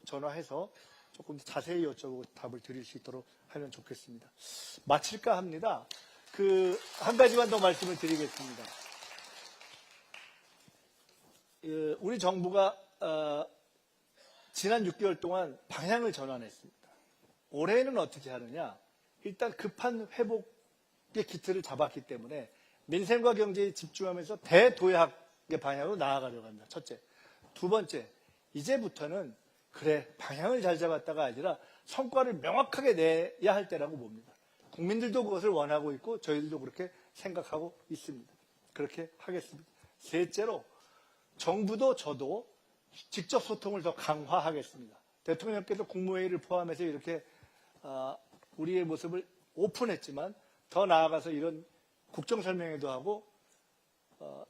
전화해서 조금 자세히 여쭤보고 답을 드릴 수 있도록 하면 좋겠습니다. 마칠까 합니다. 한 가지만 더 말씀을 드리겠습니다. 우리 정부가 지난 6개월 동안 방향을 전환했습니다. 올해는 어떻게 하느냐? 일단 급한 회복의 기틀을 잡았기 때문에 민생과 경제에 집중하면서 대도약의 방향으로 나아가려고 합니다. 첫째. 두 번째, 이제부터는 그래 방향을 잘 잡았다가 아니라 성과를 명확하게 내야 할 때라고 봅니다. 국민들도 그것을 원하고 있고 저희들도 그렇게 생각하고 있습니다. 그렇게 하겠습니다. 셋째로 정부도 저도 직접 소통을 더 강화하겠습니다. 대통령께서 국무회의를 포함해서 이렇게 우리의 모습을 오픈했지만 더 나아가서 이런 국정설명회도 하고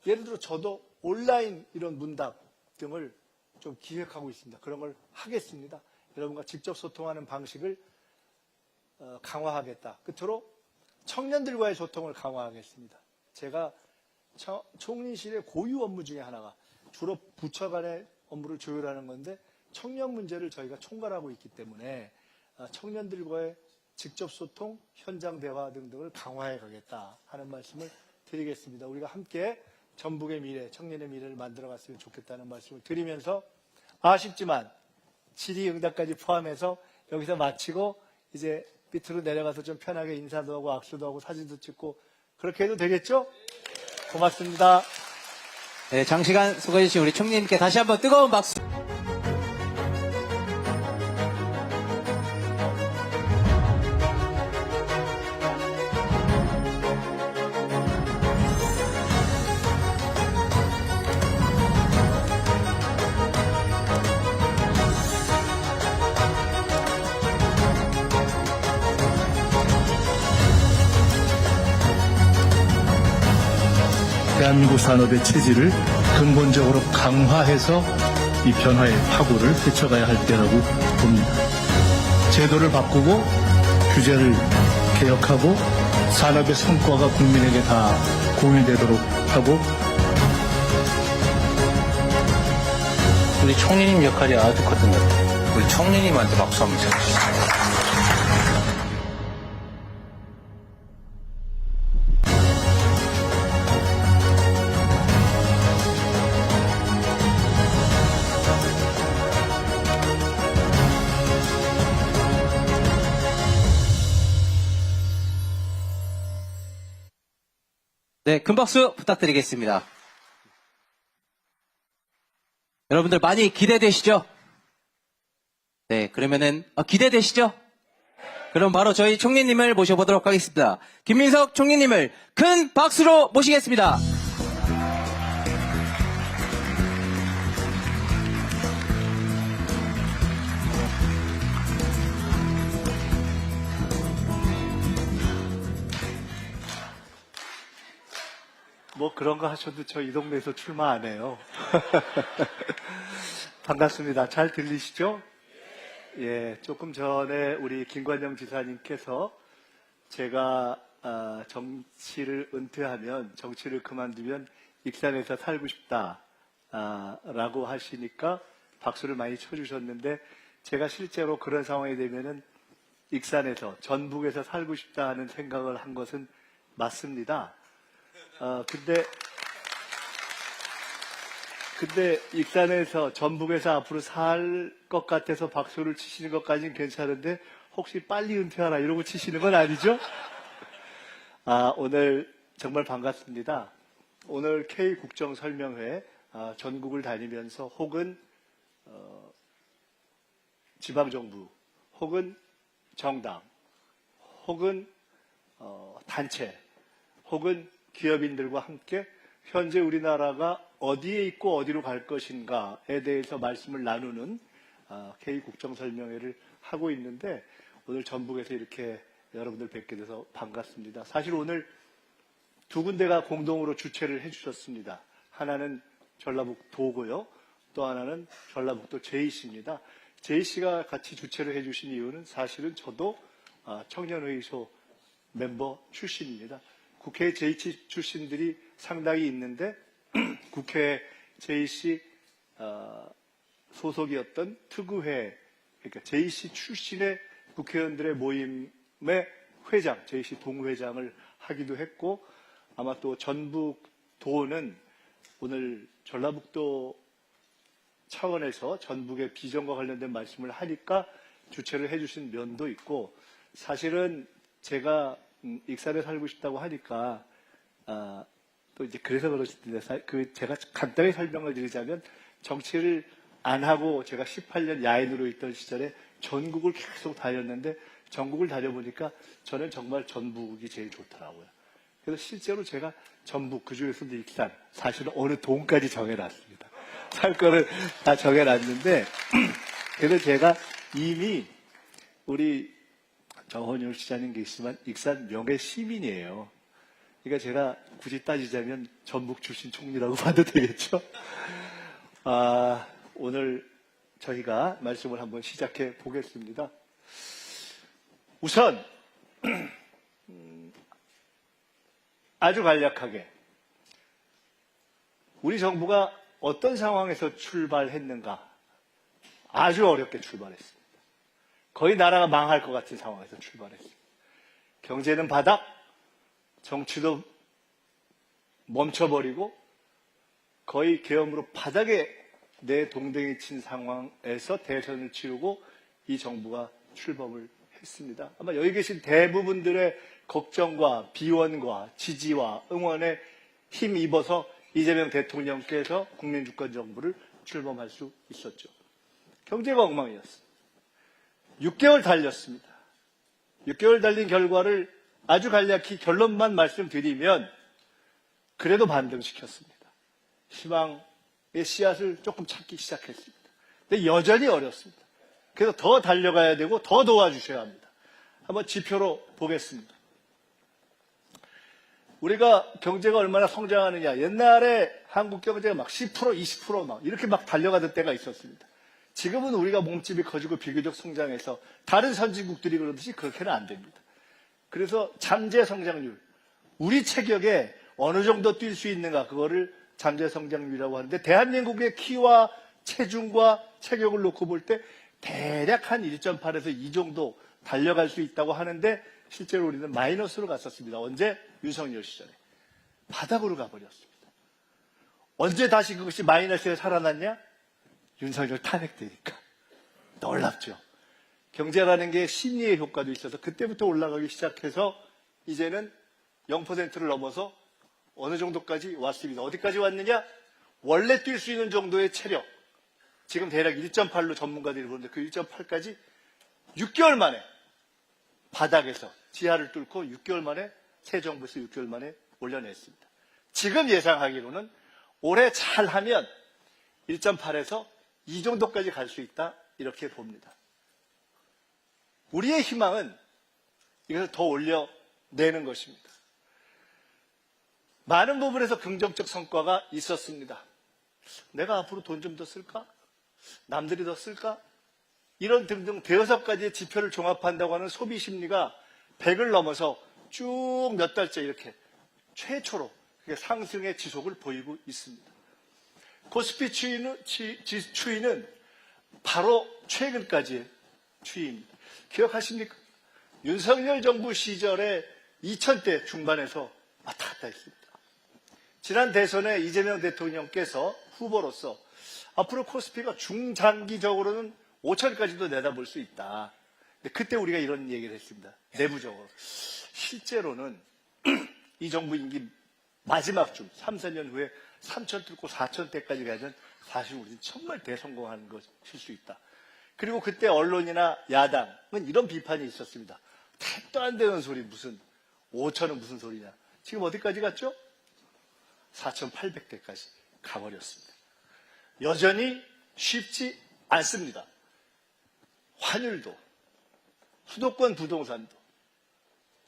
예를 들어 저도 온라인 이런 문답 등을 좀 기획하고 있습니다. 그런 걸 하겠습니다. 여러분과 직접 소통하는 방식을 강화하겠다. 끝으로 청년들과의 소통을 강화하겠습니다. 제가 총리실의 고유 업무 중에 하나가 주로 부처 간의 업무를 조율하는 건데 청년 문제를 저희가 총괄하고 있기 때문에 청년들과의 직접 소통, 현장 대화 등등을 강화해 가겠다 하는 말씀을 드리겠습니다. 우리가 함께 전북의 미래, 청년의 미래를 만들어갔으면 좋겠다는 말씀을 드리면서 아쉽지만 질의응답까지 포함해서 여기서 마치고 이제 밑으로 내려가서 좀 편하게 인사도 하고 악수도 하고 사진도 찍고 그렇게 해도 되겠죠? 고맙습니다.
네, 장시간 수고해주신 우리 총리님께 다시 한번 뜨거운 박수.
대한민국 산업의 체질을 근본적으로 강화해서 이 변화의 파고를 헤쳐가야 할 때라고 봅니다. 제도를 바꾸고 규제를 개혁하고 산업의 성과가 국민에게 다 공유되도록 하고 우리 총리님 역할이 아주 컸던 것 같아요. 우리 총리님한테 박수 한번 쳐주시죠.
네, 큰 박수 부탁드리겠습니다. 여러분들 많이 기대되시죠? 네, 그러면은 기대되시죠? 그럼 바로 저희 총리님을 모셔보도록 하겠습니다. 김민석 총리님을 큰 박수로 모시겠습니다.
뭐 그런 거 하셔도 저 이 동네에서 출마 안 해요. 반갑습니다. 잘 들리시죠? 예, 조금 전에 우리 김관영 지사님께서 제가 정치를 은퇴하면, 정치를 그만두면 익산에서 살고 싶다 라고 하시니까 박수를 많이 쳐주셨는데, 제가 실제로 그런 상황이 되면은 익산에서, 전북에서 살고 싶다 하는 생각을 한 것은 맞습니다. 근데 익산에서, 전북에서 앞으로 살 것 같아서 박수를 치시는 것까지는 괜찮은데 혹시 빨리 은퇴하라 이러고 치시는 건 아니죠? 오늘 정말 반갑습니다. 오늘 K국정설명회 전국을 다니면서 혹은 지방정부, 혹은 정당, 혹은 단체, 혹은 기업인들과 함께 현재 우리나라가 어디에 있고 어디로 갈 것인가에 대해서 말씀을 나누는 K국정설명회를 하고 있는데, 오늘 전북에서 이렇게 여러분들 뵙게 돼서 반갑습니다. 사실 오늘 두 군데가 공동으로 주최를 해주셨습니다. 하나는 전라북도고요. 또 하나는 전라북도 JC입니다. JC가 같이 주최를 해주신 이유는 사실은 저도 청년회의소 멤버 출신입니다. 국회 JC 출신들이 상당히 있는데 국회 JC 소속이었던 특우회, 그러니까 JC 출신의 국회의원들의 모임의 회장, JC 동회장을 하기도 했고, 아마 또 전북도는 오늘 전라북도 차원에서 전북의 비전과 관련된 말씀을 하니까 주최를 해주신 면도 있고, 사실은 제가 익산에 살고 싶다고 하니까 또 이제 그래서 그러실 텐데, 제가 간단히 설명을 드리자면, 정치를 안 하고 제가 18년 야인으로 있던 시절에 전국을 계속 다녔는데, 전국을 다녀보니까 저는 정말 전북이 제일 좋더라고요. 그래서 실제로 제가 전북, 그중에서도 익산, 사실은 어느 동까지 정해놨습니다. 살 거를 다 정해놨는데, 그래서 제가 이미 우리 정헌율 시장님 계시지만 익산 명예 시민이에요. 그러니까 제가 굳이 따지자면 전북 출신 총리라고 봐도 되겠죠. 오늘 저희가 말씀을 한번 시작해 보겠습니다. 우선 아주 간략하게 우리 정부가 어떤 상황에서 출발했는가? 아주 어렵게 출발했습니다. 거의 나라가 망할 것 같은 상황에서 출발했습니다. 경제는 바닥, 정치도 멈춰버리고 거의 계엄으로 바닥에 내 동댕이 친 상황에서 대선을 치르고 이 정부가 출범을 했습니다. 아마 여기 계신 대부분들의 걱정과 비원과 지지와 응원에 힘입어서 이재명 대통령께서 국민주권정부를 출범할 수 있었죠. 경제가 엉망이었어요. 6개월 달렸습니다. 6개월 달린 결과를 아주 간략히 결론만 말씀드리면 그래도 반등시켰습니다. 희망의 씨앗을 조금 찾기 시작했습니다. 근데 여전히 어렵습니다. 그래서 더 달려가야 되고 더 도와주셔야 합니다. 한번 지표로 보겠습니다. 우리가 경제가 얼마나 성장하느냐. 옛날에 한국 경제가 막 10%, 20% 막 이렇게 막 달려가던 때가 있었습니다. 지금은 우리가 몸집이 커지고 비교적 성장해서 다른 선진국들이 그러듯이 그렇게는 안 됩니다. 그래서 잠재 성장률, 우리 체격에 어느 정도 뛸 수 있는가, 그거를 잠재 성장률이라고 하는데, 대한민국의 키와 체중과 체격을 놓고 볼 때 대략 한 1.8에서 2 정도 달려갈 수 있다고 하는데, 실제로 우리는 마이너스로 갔었습니다. 언제? 윤석열 시절에. 바닥으로 가버렸습니다. 언제 다시 그것이 마이너스에 살아났냐? 윤석열 탄핵되니까. 놀랍죠. 경제라는 게 심리의 효과도 있어서 그때부터 올라가기 시작해서 이제는 0%를 넘어서 어느 정도까지 왔습니다. 어디까지 왔느냐? 원래 뛸 수 있는 정도의 체력. 지금 대략 1.8로 전문가들이 보는데 그 1.8까지 6개월 만에 바닥에서 지하를 뚫고 6개월 만에 새 정부에서 6개월 만에 올려냈습니다. 지금 예상하기로는 올해 잘하면 1.8에서 이 정도까지 갈 수 있다, 이렇게 봅니다. 우리의 희망은 이것을 더 올려내는 것입니다. 많은 부분에서 긍정적 성과가 있었습니다. 내가 앞으로 돈 좀 더 쓸까? 남들이 더 쓸까? 이런 등등 대여섯 가지의 지표를 종합한다고 하는 소비 심리가 100을 넘어서 쭉 몇 달째 이렇게 최초로 상승의 지속을 보이고 있습니다. 코스피 추이는 바로 최근까지의 추이입니다. 기억하십니까? 윤석열 정부 시절에 2000대 중반에서 왔다 갔다 했습니다. 지난 대선에 이재명 대통령께서 후보로서 앞으로 코스피가 중장기적으로는 5천까지도 내다볼 수 있다. 근데 그때 우리가 이런 얘기를 했습니다. 내부적으로. 실제로는 이 정부 임기 마지막 중 3, 4년 후에 3천 뚫고 4천대까지 가면 사실 우리는 정말 대성공하는 것일 수 있다. 그리고 그때 언론이나 야당은 이런 비판이 있었습니다. 택도 안 되는 소리, 무슨 5천은 무슨 소리냐. 지금 어디까지 갔죠? 4,800대까지 가버렸습니다. 여전히 쉽지 않습니다. 환율도, 수도권 부동산도,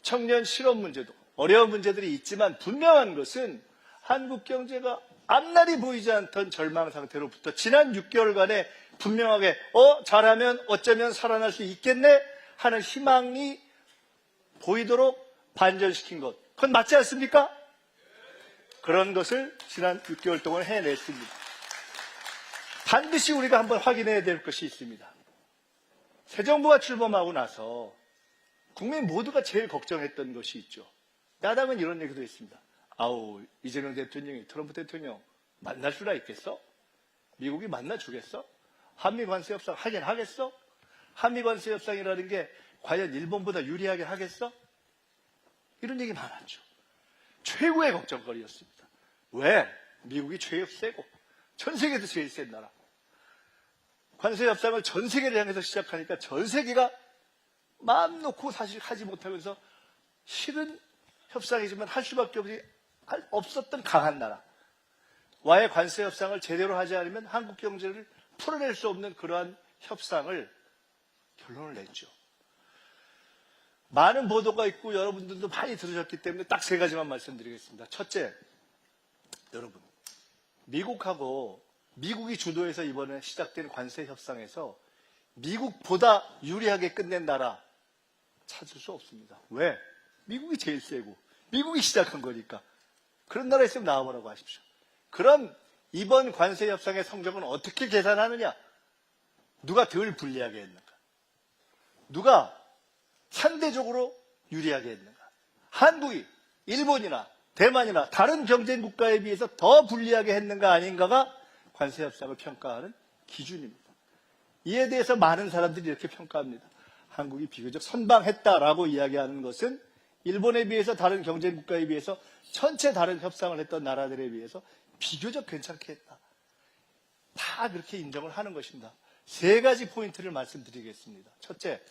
청년 실업 문제도 어려운 문제들이 있지만 분명한 것은 한국 경제가 앞날이 보이지 않던 절망 상태로부터 지난 6개월간에 분명하게 잘하면 어쩌면 살아날 수 있겠네 하는 희망이 보이도록 반전시킨 것. 그건 맞지 않습니까? 그런 것을 지난 6개월 동안 해냈습니다. 반드시 우리가 한번 확인해야 될 것이 있습니다. 새 정부가 출범하고 나서 국민 모두가 제일 걱정했던 것이 있죠. 야당은 이런 얘기도 했습니다. 아우, 이재명 대통령이 트럼프 대통령 만날 수나 있겠어? 미국이 만나주겠어? 한미관세 협상 하긴 하겠어? 한미관세 협상이라는 게 과연 일본보다 유리하게 하겠어? 이런 얘기 많았죠. 최고의 걱정거리였습니다. 왜? 미국이 제일 세고 전 세계에서 제일 센 나라. 관세 협상을 전 세계를 향해서 시작하니까 전 세계가 마음 놓고 사실 하지 못하면서 싫은 협상이지만 할 수밖에 없었던 강한 나라. 와의 관세 협상을 제대로 하지 않으면 한국 경제를 풀어낼 수 없는 그러한 협상을 결론을 냈죠. 많은 보도가 있고 여러분들도 많이 들으셨기 때문에 딱 세 가지만 말씀드리겠습니다. 첫째, 여러분, 미국이 주도해서 이번에 시작된 관세 협상에서 미국보다 유리하게 끝낸 나라 찾을 수 없습니다. 왜? 미국이 제일 세고 미국이 시작한 거니까. 그런 나라 있으면 나와보라고 하십시오. 그럼 이번 관세 협상의 성적은 어떻게 계산하느냐? 누가 덜 불리하게 했는가? 누가 상대적으로 유리하게 했는가? 한국이 일본이나 대만이나 다른 경쟁 국가에 비해서 더 불리하게 했는가 아닌가가 관세 협상을 평가하는 기준입니다. 이에 대해서 많은 사람들이 이렇게 평가합니다. 한국이 비교적 선방했다라고 이야기하는 것은 일본에 비해서 다른 경쟁 국가에 비해서 전체 다른 협상을 했던 나라들에 비해서 비교적 괜찮게 했다. 다 그렇게 인정을 하는 것입니다. 세 가지 포인트를 말씀드리겠습니다. 첫째,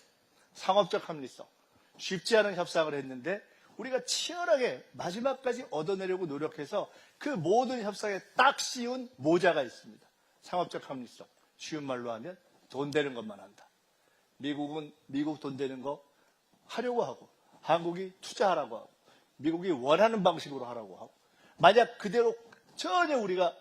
상업적 합리성. 쉽지 않은 협상을 했는데 우리가 치열하게 마지막까지 얻어내려고 노력해서 그 모든 협상에 딱 씌운 모자가 있습니다. 상업적 합리성. 쉬운 말로 하면 돈 되는 것만 한다. 미국은 미국 돈 되는 거 하려고 하고, 한국이 투자하라고 하고, 미국이 원하는 방식으로 하라고 하고, 만약 그대로 전혀 우리가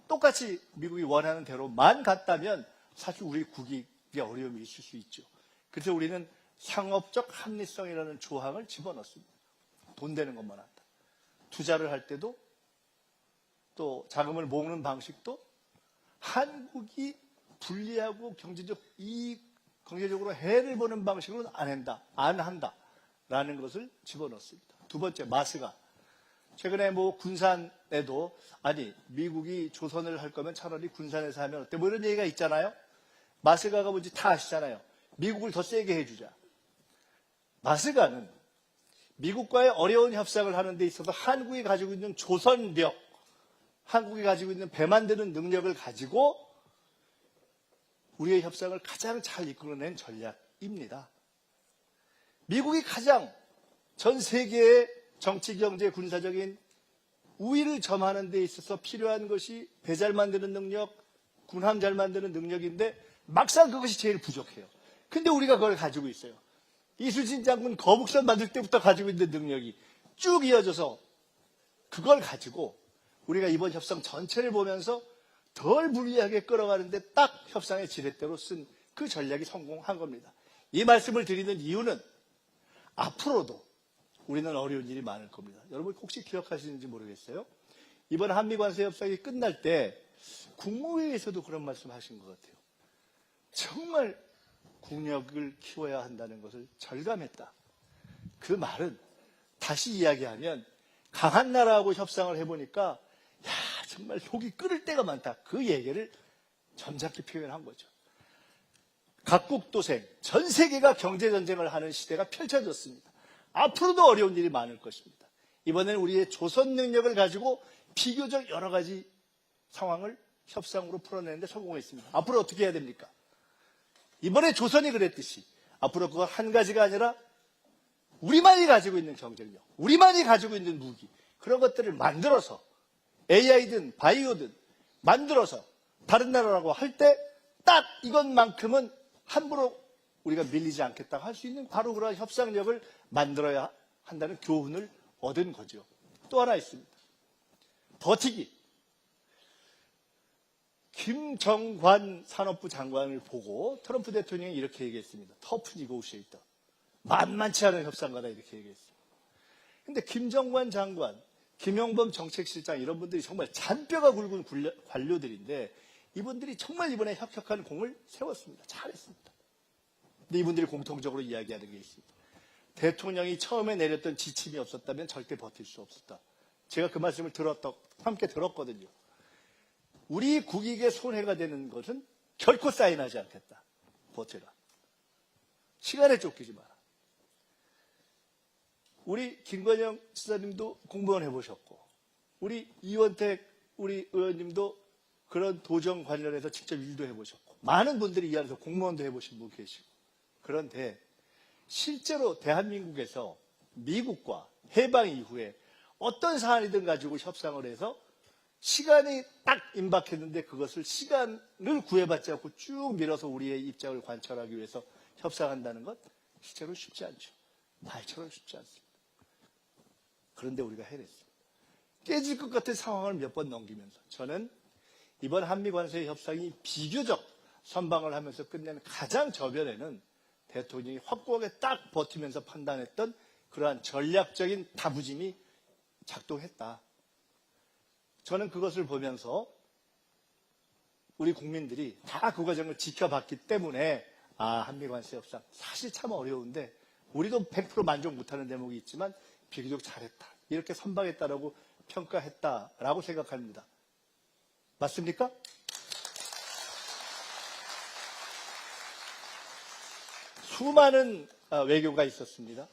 똑같이 미국이 원하는 대로만 갔다면 사실 우리 국익에 어려움이 있을 수 있죠. 그래서 우리는 상업적 합리성이라는 조항을 집어넣습니다. 돈 되는 것만 한다. 투자를 할 때도 또 자금을 모으는 방식도 한국이 불리하고 경제적으로 해를 보는 방식으로는 안 한다라는 것을 집어넣습니다. 두 번째, 마스가. 최근에 군산에도 미국이 조선을 할 거면 차라리 군산에서 하면 어때? 이런 얘기가 있잖아요. 마스가가 뭔지 다 아시잖아요. 미국을 더 세게 해주자. 마스가는 미국과의 어려운 협상을 하는 데 있어서 한국이 가지고 있는 조선력, 한국이 가지고 있는 배 만드는 능력을 가지고 우리의 협상을 가장 잘 이끌어낸 전략입니다. 미국이 가장 전 세계의 정치, 경제, 군사적인 우위를 점하는 데 있어서 필요한 것이 배 잘 만드는 능력, 군함 잘 만드는 능력인데 막상 그것이 제일 부족해요. 근데 우리가 그걸 가지고 있어요. 이순신 장군 거북선 만들 때부터 가지고 있는 능력이 쭉 이어져서 그걸 가지고 우리가 이번 협상 전체를 보면서 덜 불리하게 끌어가는데 딱 협상의 지렛대로 쓴 그 전략이 성공한 겁니다. 이 말씀을 드리는 이유는 앞으로도 우리는 어려운 일이 많을 겁니다. 여러분 혹시 기억하시는지 모르겠어요. 이번 한미관세 협상이 끝날 때 국무회의에서도 그런 말씀 하신 것 같아요. 정말 국력을 키워야 한다는 것을 절감했다. 그 말은 다시 이야기하면 강한 나라하고 협상을 해보니까 정말 속이 끓을 때가 많다. 그 얘기를 점잖게 표현한 거죠. 각국 도생, 전 세계가 경제전쟁을 하는 시대가 펼쳐졌습니다. 앞으로도 어려운 일이 많을 것입니다. 이번에는 우리의 조선 능력을 가지고 비교적 여러 가지 상황을 협상으로 풀어내는데 성공했습니다. 앞으로 어떻게 해야 됩니까? 이번에 조선이 그랬듯이 앞으로 그거 한 가지가 아니라 우리만이 가지고 있는 경쟁력, 우리만이 가지고 있는 무기, 그런 것들을 만들어서 AI든 바이오든 만들어서 다른 나라라고 할 때 딱 이것만큼은 함부로 우리가 밀리지 않겠다고 할 수 있는 바로 그런 협상력을 만들어야 한다는 교훈을 얻은 거죠. 또 하나 있습니다. 버티기. 김정관 산업부 장관을 보고 트럼프 대통령이 이렇게 얘기했습니다. 터프 니고시에이터. 만만치 않은 협상가다 이렇게 얘기했어요. 근데 김정관 장관, 김용범 정책실장 이런 분들이 정말 잔뼈가 굵은 관료들인데 이분들이 정말 이번에 혁혁한 공을 세웠습니다. 잘했습니다. 근데 이분들이 공통적으로 이야기하는 게 있습니다. 대통령이 처음에 내렸던 지침이 없었다면 절대 버틸 수 없었다. 제가 그 말씀을 함께 들었거든요. 우리 국익에 손해가 되는 것은 결코 사인하지 않겠다. 버텨라. 시간에 쫓기지 마라. 우리 김건영 지사님도 공무원 해보셨고, 우리 이원택 우리 의원님도 그런 도정 관련해서 직접 일도 해보셨고, 많은 분들이 이 안에서 공무원도 해보신 분 계시고, 그런데 실제로 대한민국에서 미국과 해방 이후에 어떤 사안이든 가지고 협상을 해서 시간이 딱 임박했는데 그것을 시간을 구애받지 않고 쭉 밀어서 우리의 입장을 관철하기 위해서 협상한다는 것 실제로 쉽지 않죠. 말처럼 쉽지 않습니다. 그런데 우리가 해냈습니다. 깨질 것 같은 상황을 몇 번 넘기면서 저는 이번 한미관세 협상이 비교적 선방을 하면서 끝낸 가장 저변에는 대통령이 확고하게 딱 버티면서 판단했던 그러한 전략적인 다부짐이 작동했다. 저는 그것을 보면서 우리 국민들이 다 그 과정을 지켜봤기 때문에 한미관세 협상 사실 참 어려운데 우리도 100% 만족 못하는 대목이 있지만 비교적 잘했다. 이렇게 선방했다라고 평가했다라고 생각합니다. 맞습니까? 수많은 외교가 있었습니다.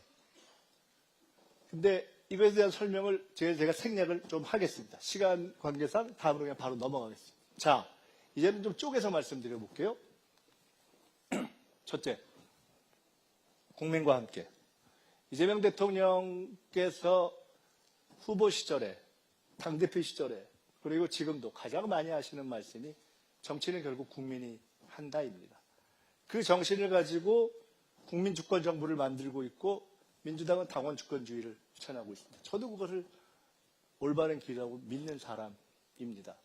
근데 이것에 대한 설명을 제가 생략을 좀 하겠습니다. 시간 관계상 다음으로 그냥 바로 넘어가겠습니다. 자, 이제는 좀 쪼개서 말씀드려 볼게요. 첫째, 국민과 함께. 이재명 대통령께서 후보 시절에, 당대표 시절에, 그리고 지금도 가장 많이 하시는 말씀이 정치는 결국 국민이 한다입니다. 그 정신을 가지고 국민 주권 정부를 만들고 있고 민주당은 당원 주권주의를 추천하고 있습니다. 저도 그것을 올바른 길이라고 믿는 사람입니다.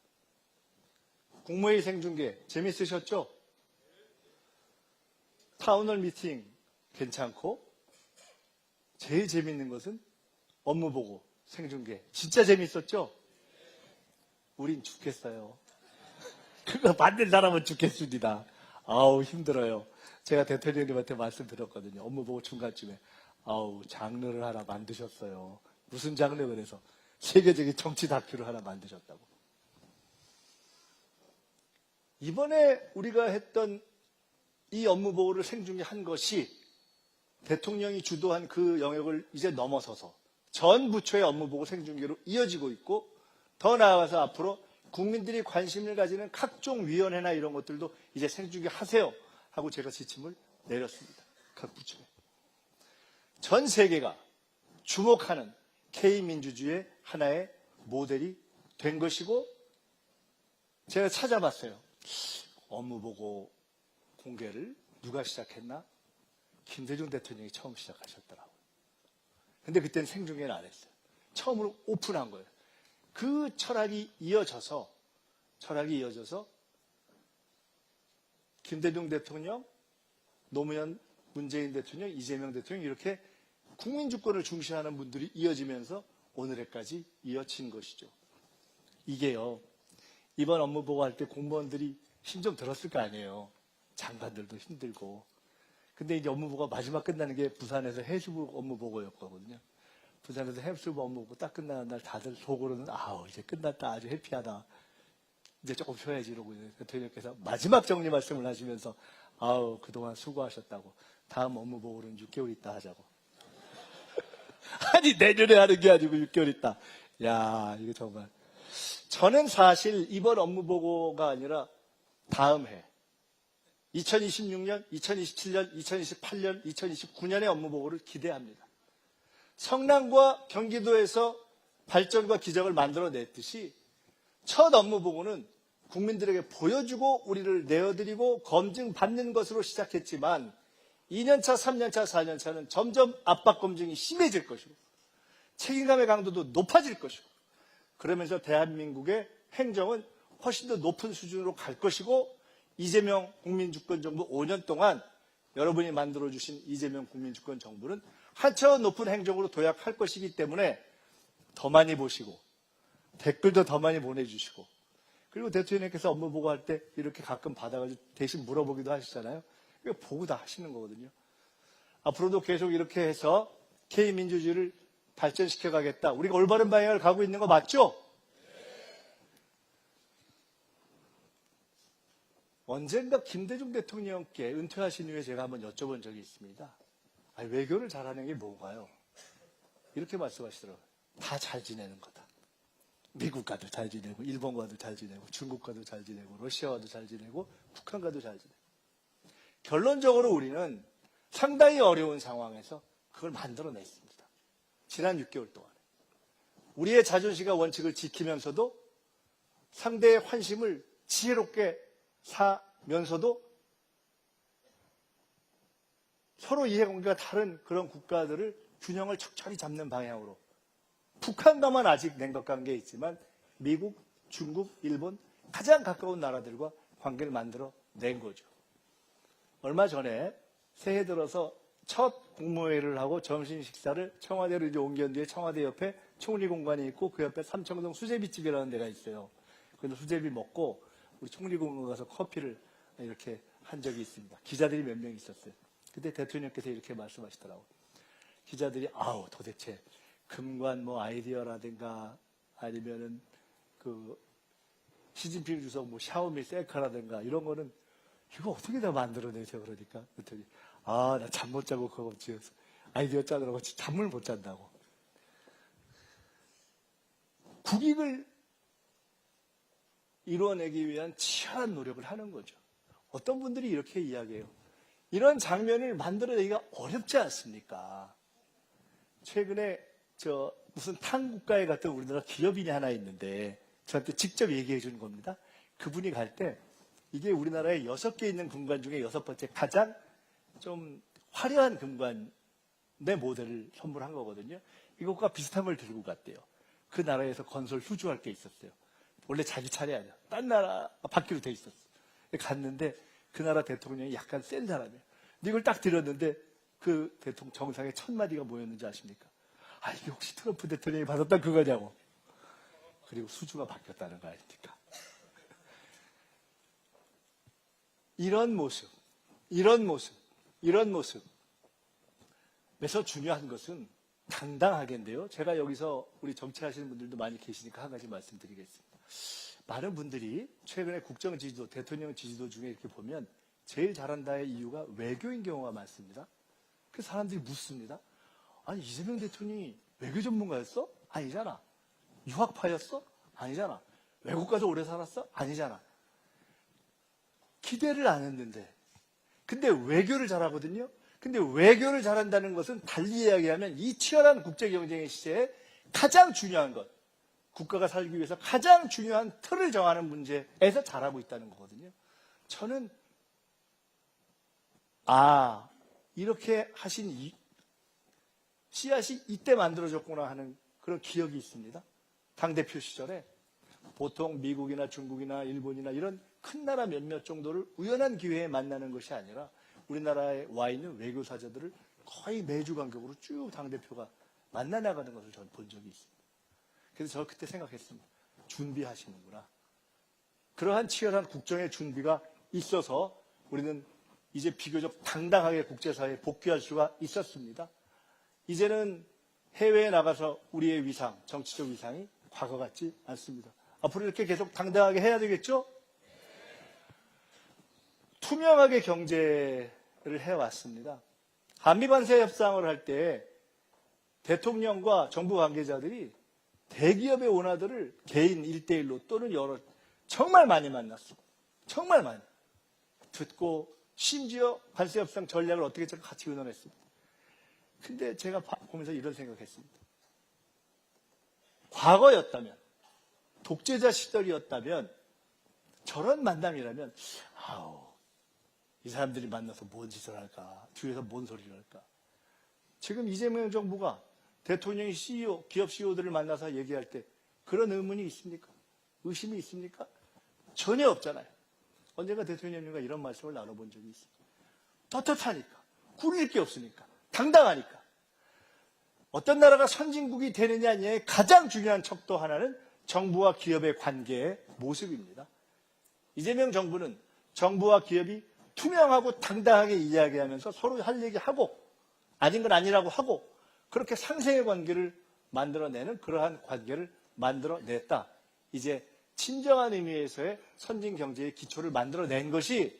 국무회의 생중계 재밌으셨죠? 타운홀 미팅 괜찮고 제일 재밌는 것은 업무 보고 생중계 진짜 재밌었죠? 우린 죽겠어요. 그거 만든 사람은 죽겠습니다. 아우 힘들어요. 제가 대통령님한테 말씀드렸거든요. 업무 보고 중간쯤에 아우 장르를 하나 만드셨어요. 무슨 장르 그래서 세계적인 정치 다큐를 하나 만드셨다고. 이번에 우리가 했던 이 업무 보고를 생중계한 것이 대통령이 주도한 그 영역을 이제 넘어서서 전 부처의 업무 보고 생중계로 이어지고 있고 더 나아가서 앞으로 국민들이 관심을 가지는 각종 위원회나 이런 것들도 이제 생중계 하세요 하고 제가 지침을 내렸습니다. 각 부처에. 전 세계가 주목하는 K민주주의의 하나의 모델이 된 것이고 제가 찾아봤어요. 업무 보고 공개를 누가 시작했나? 김대중 대통령이 처음 시작하셨더라고요. 근데 그때는 생중계는 안 했어요. 처음으로 오픈한 거예요. 그 철학이 이어져서 김대중 대통령, 노무현, 문재인 대통령, 이재명 대통령 이렇게 국민 주권을 중시하는 분들이 이어지면서 오늘에까지 이어진 것이죠. 이게요. 이번 업무 보고할 때 공무원들이 힘 좀 들었을 거 아니에요. 장관들도 힘들고. 근데 이제 업무 보고가 마지막 끝나는 게 부산에서 해수부 업무 보고였거든요. 부산에서 해수부 업무 보고 딱 끝나는 날 다들 속으로는 아우 이제 끝났다 아주 해피하다. 이제 조금 쉬어야지 이러고 대통령께서 마지막 정리 말씀을 하시면서 아우 그동안 수고하셨다고 다음 업무 보고는 6개월 있다 하자고. 아니 내년에 하는 게 아니고 6개월 있다. 야 이거 정말. 저는 사실 이번 업무 보고가 아니라 다음 해 2026년, 2027년, 2028년, 2029년의 업무 보고를 기대합니다. 성남과 경기도에서 발전과 기적을 만들어냈듯이 첫 업무 보고는 국민들에게 보여주고 우리를 내어드리고 검증받는 것으로 시작했지만 2년차, 3년차, 4년차는 점점 압박 검증이 심해질 것이고 책임감의 강도도 높아질 것이고 그러면서 대한민국의 행정은 훨씬 더 높은 수준으로 갈 것이고 이재명 국민주권정부 5년 동안 여러분이 만들어주신 이재명 국민주권정부는 한차원 높은 행정으로 도약할 것이기 때문에 더 많이 보시고 댓글도 더 많이 보내주시고 그리고 대통령께서 업무 보고할 때 이렇게 가끔 받아가지고 대신 물어보기도 하시잖아요. 이거 보고 다 하시는 거거든요. 앞으로도 계속 이렇게 해서 K민주주의를 발전시켜 가겠다. 우리가 올바른 방향을 가고 있는 거 맞죠? 언젠가 김대중 대통령께 은퇴하신 후에 제가 한번 여쭤본 적이 있습니다. 아니, 외교를 잘하는 게 뭔가요? 이렇게 말씀하시더라고요. 다 잘 지내는 거다. 미국과도 잘 지내고, 일본과도 잘 지내고, 중국과도 잘 지내고, 러시아와도 잘 지내고, 북한과도 잘 지내고. 결론적으로 우리는 상당히 어려운 상황에서 그걸 만들어냈습니다. 지난 6개월 동안. 우리의 자존심과 원칙을 지키면서도 상대의 환심을 지혜롭게 사면서도 서로 이해관계가 다른 그런 국가들을 균형을 적절히 잡는 방향으로 북한과만 아직 냉각관계에 있지만 미국, 중국, 일본 가장 가까운 나라들과 관계를 만들어낸 거죠. 얼마 전에 새해 들어서 첫 국무회의를 하고 점심 식사를 청와대로 이제 옮긴 뒤에 청와대 옆에 총리 공간이 있고 그 옆에 삼청동 수제비집이라는 데가 있어요. 그래서 수제비 먹고 우리 총리 공간 가서 커피를 이렇게 한 적이 있습니다. 기자들이 몇 명 있었어요. 그때 대통령께서 이렇게 말씀하시더라고요. 기자들이 아우 도대체 금관 뭐 아이디어라든가 아니면은 그 시진핑 주석 뭐 샤오미 셀카라든가 이런 거는 이거 어떻게 다 만들어내세요? 그러니까 그랬더니 나 잠 못 자고 그거 지어서 아이디어 짜느라고 잠을 못 잔다고. 국익을 이루어내기 위한 치열한 노력을 하는 거죠. 어떤 분들이 이렇게 이야기해요. 이런 장면을 만들어내기가 어렵지 않습니까? 최근에 무슨 탄국가에 갔던 우리나라 기업인이 하나 있는데 저한테 직접 얘기해 준 겁니다. 그분이 갈 때 이게 우리나라에 6개 있는 금관 중에 6번째 가장 좀 화려한 금관의 모델을 선물한 거거든요. 이것과 비슷한 걸 들고 갔대요. 그 나라에서 건설 수주할 게 있었어요. 원래 자기 차례 아니야. 딴 나라 받기로 돼 있었어. 갔는데 그 나라 대통령이 약간 센 사람이에요. 근데 이걸 딱 들었는데 그 대통령 정상에 1000마디가 뭐였는지 아십니까? 이게 혹시 트럼프 대통령이 받았던 그거냐고. 그리고 수주가 바뀌었다는 거 아닙니까? 이런 모습에서 중요한 것은 당당하게인데요. 제가 여기서 우리 정치하시는 분들도 많이 계시니까 한 가지 말씀드리겠습니다. 많은 분들이 최근에 국정 지지도, 대통령 지지도 중에 이렇게 보면 제일 잘한다의 이유가 외교인 경우가 많습니다. 그래서 사람들이 묻습니다. 아니, 이재명 대통령이 외교 전문가였어? 아니잖아. 유학파였어? 아니잖아. 외국 가서 오래 살았어? 아니잖아. 기대를 안 했는데. 근데 외교를 잘하거든요. 근데 외교를 잘한다는 것은 달리 이야기하면 이 치열한 국제 경쟁의 시대에 가장 중요한 것, 국가가 살기 위해서 가장 중요한 틀을 정하는 문제에서 잘하고 있다는 거거든요. 저는 이렇게 하신 씨앗이 이때 만들어졌구나 하는 그런 기억이 있습니다. 당대표 시절에 보통 미국이나 중국이나 일본이나 이런 큰 나라 몇몇 정도를 우연한 기회에 만나는 것이 아니라 우리나라에 와 있는 외교사저들을 거의 매주 간격으로 쭉 당대표가 만나나가는 것을 저는 본 적이 있습니다. 그래서 저 그때 생각했습니다. 준비하시는구나. 그러한 치열한 국정의 준비가 있어서 우리는 이제 비교적 당당하게 국제사회에 복귀할 수가 있었습니다. 이제는 해외에 나가서 우리의 위상, 정치적 위상이 과거 같지 않습니다. 앞으로 이렇게 계속 당당하게 해야 되겠죠? 투명하게 경제를 해왔습니다. 한미관세 협상을 할 때 대통령과 정부 관계자들이 대기업의 오너들을 개인 1대1로 또는 정말 많이 만났어. 정말 많이. 듣고 심지어 관세 협상 전략을 어떻게 같이 의논했습니다. 근데 제가 보면서 이런 생각했습니다. 과거였다면, 독재자 시절이었다면, 저런 만남이라면, 이 사람들이 만나서 뭔 짓을 할까? 뒤에서 뭔 소리를 할까? 지금 이재명 정부가 대통령이 CEO, 기업 CEO들을 만나서 얘기할 때 그런 의문이 있습니까? 의심이 있습니까? 전혀 없잖아요. 언젠가 대통령님과 이런 말씀을 나눠본 적이 있어요. 떳떳하니까, 꾸릴 게 없으니까, 당당하니까. 어떤 나라가 선진국이 되느냐의 가장 중요한 척도 하나는 정부와 기업의 관계의 모습입니다. 이재명 정부는 정부와 기업이 투명하고 당당하게 이야기하면서 서로 할 얘기하고 아닌 건 아니라고 하고 그렇게 상생의 관계를 만들어내는 그러한 관계를 만들어냈다. 이제 진정한 의미에서의 선진 경제의 기초를 만들어낸 것이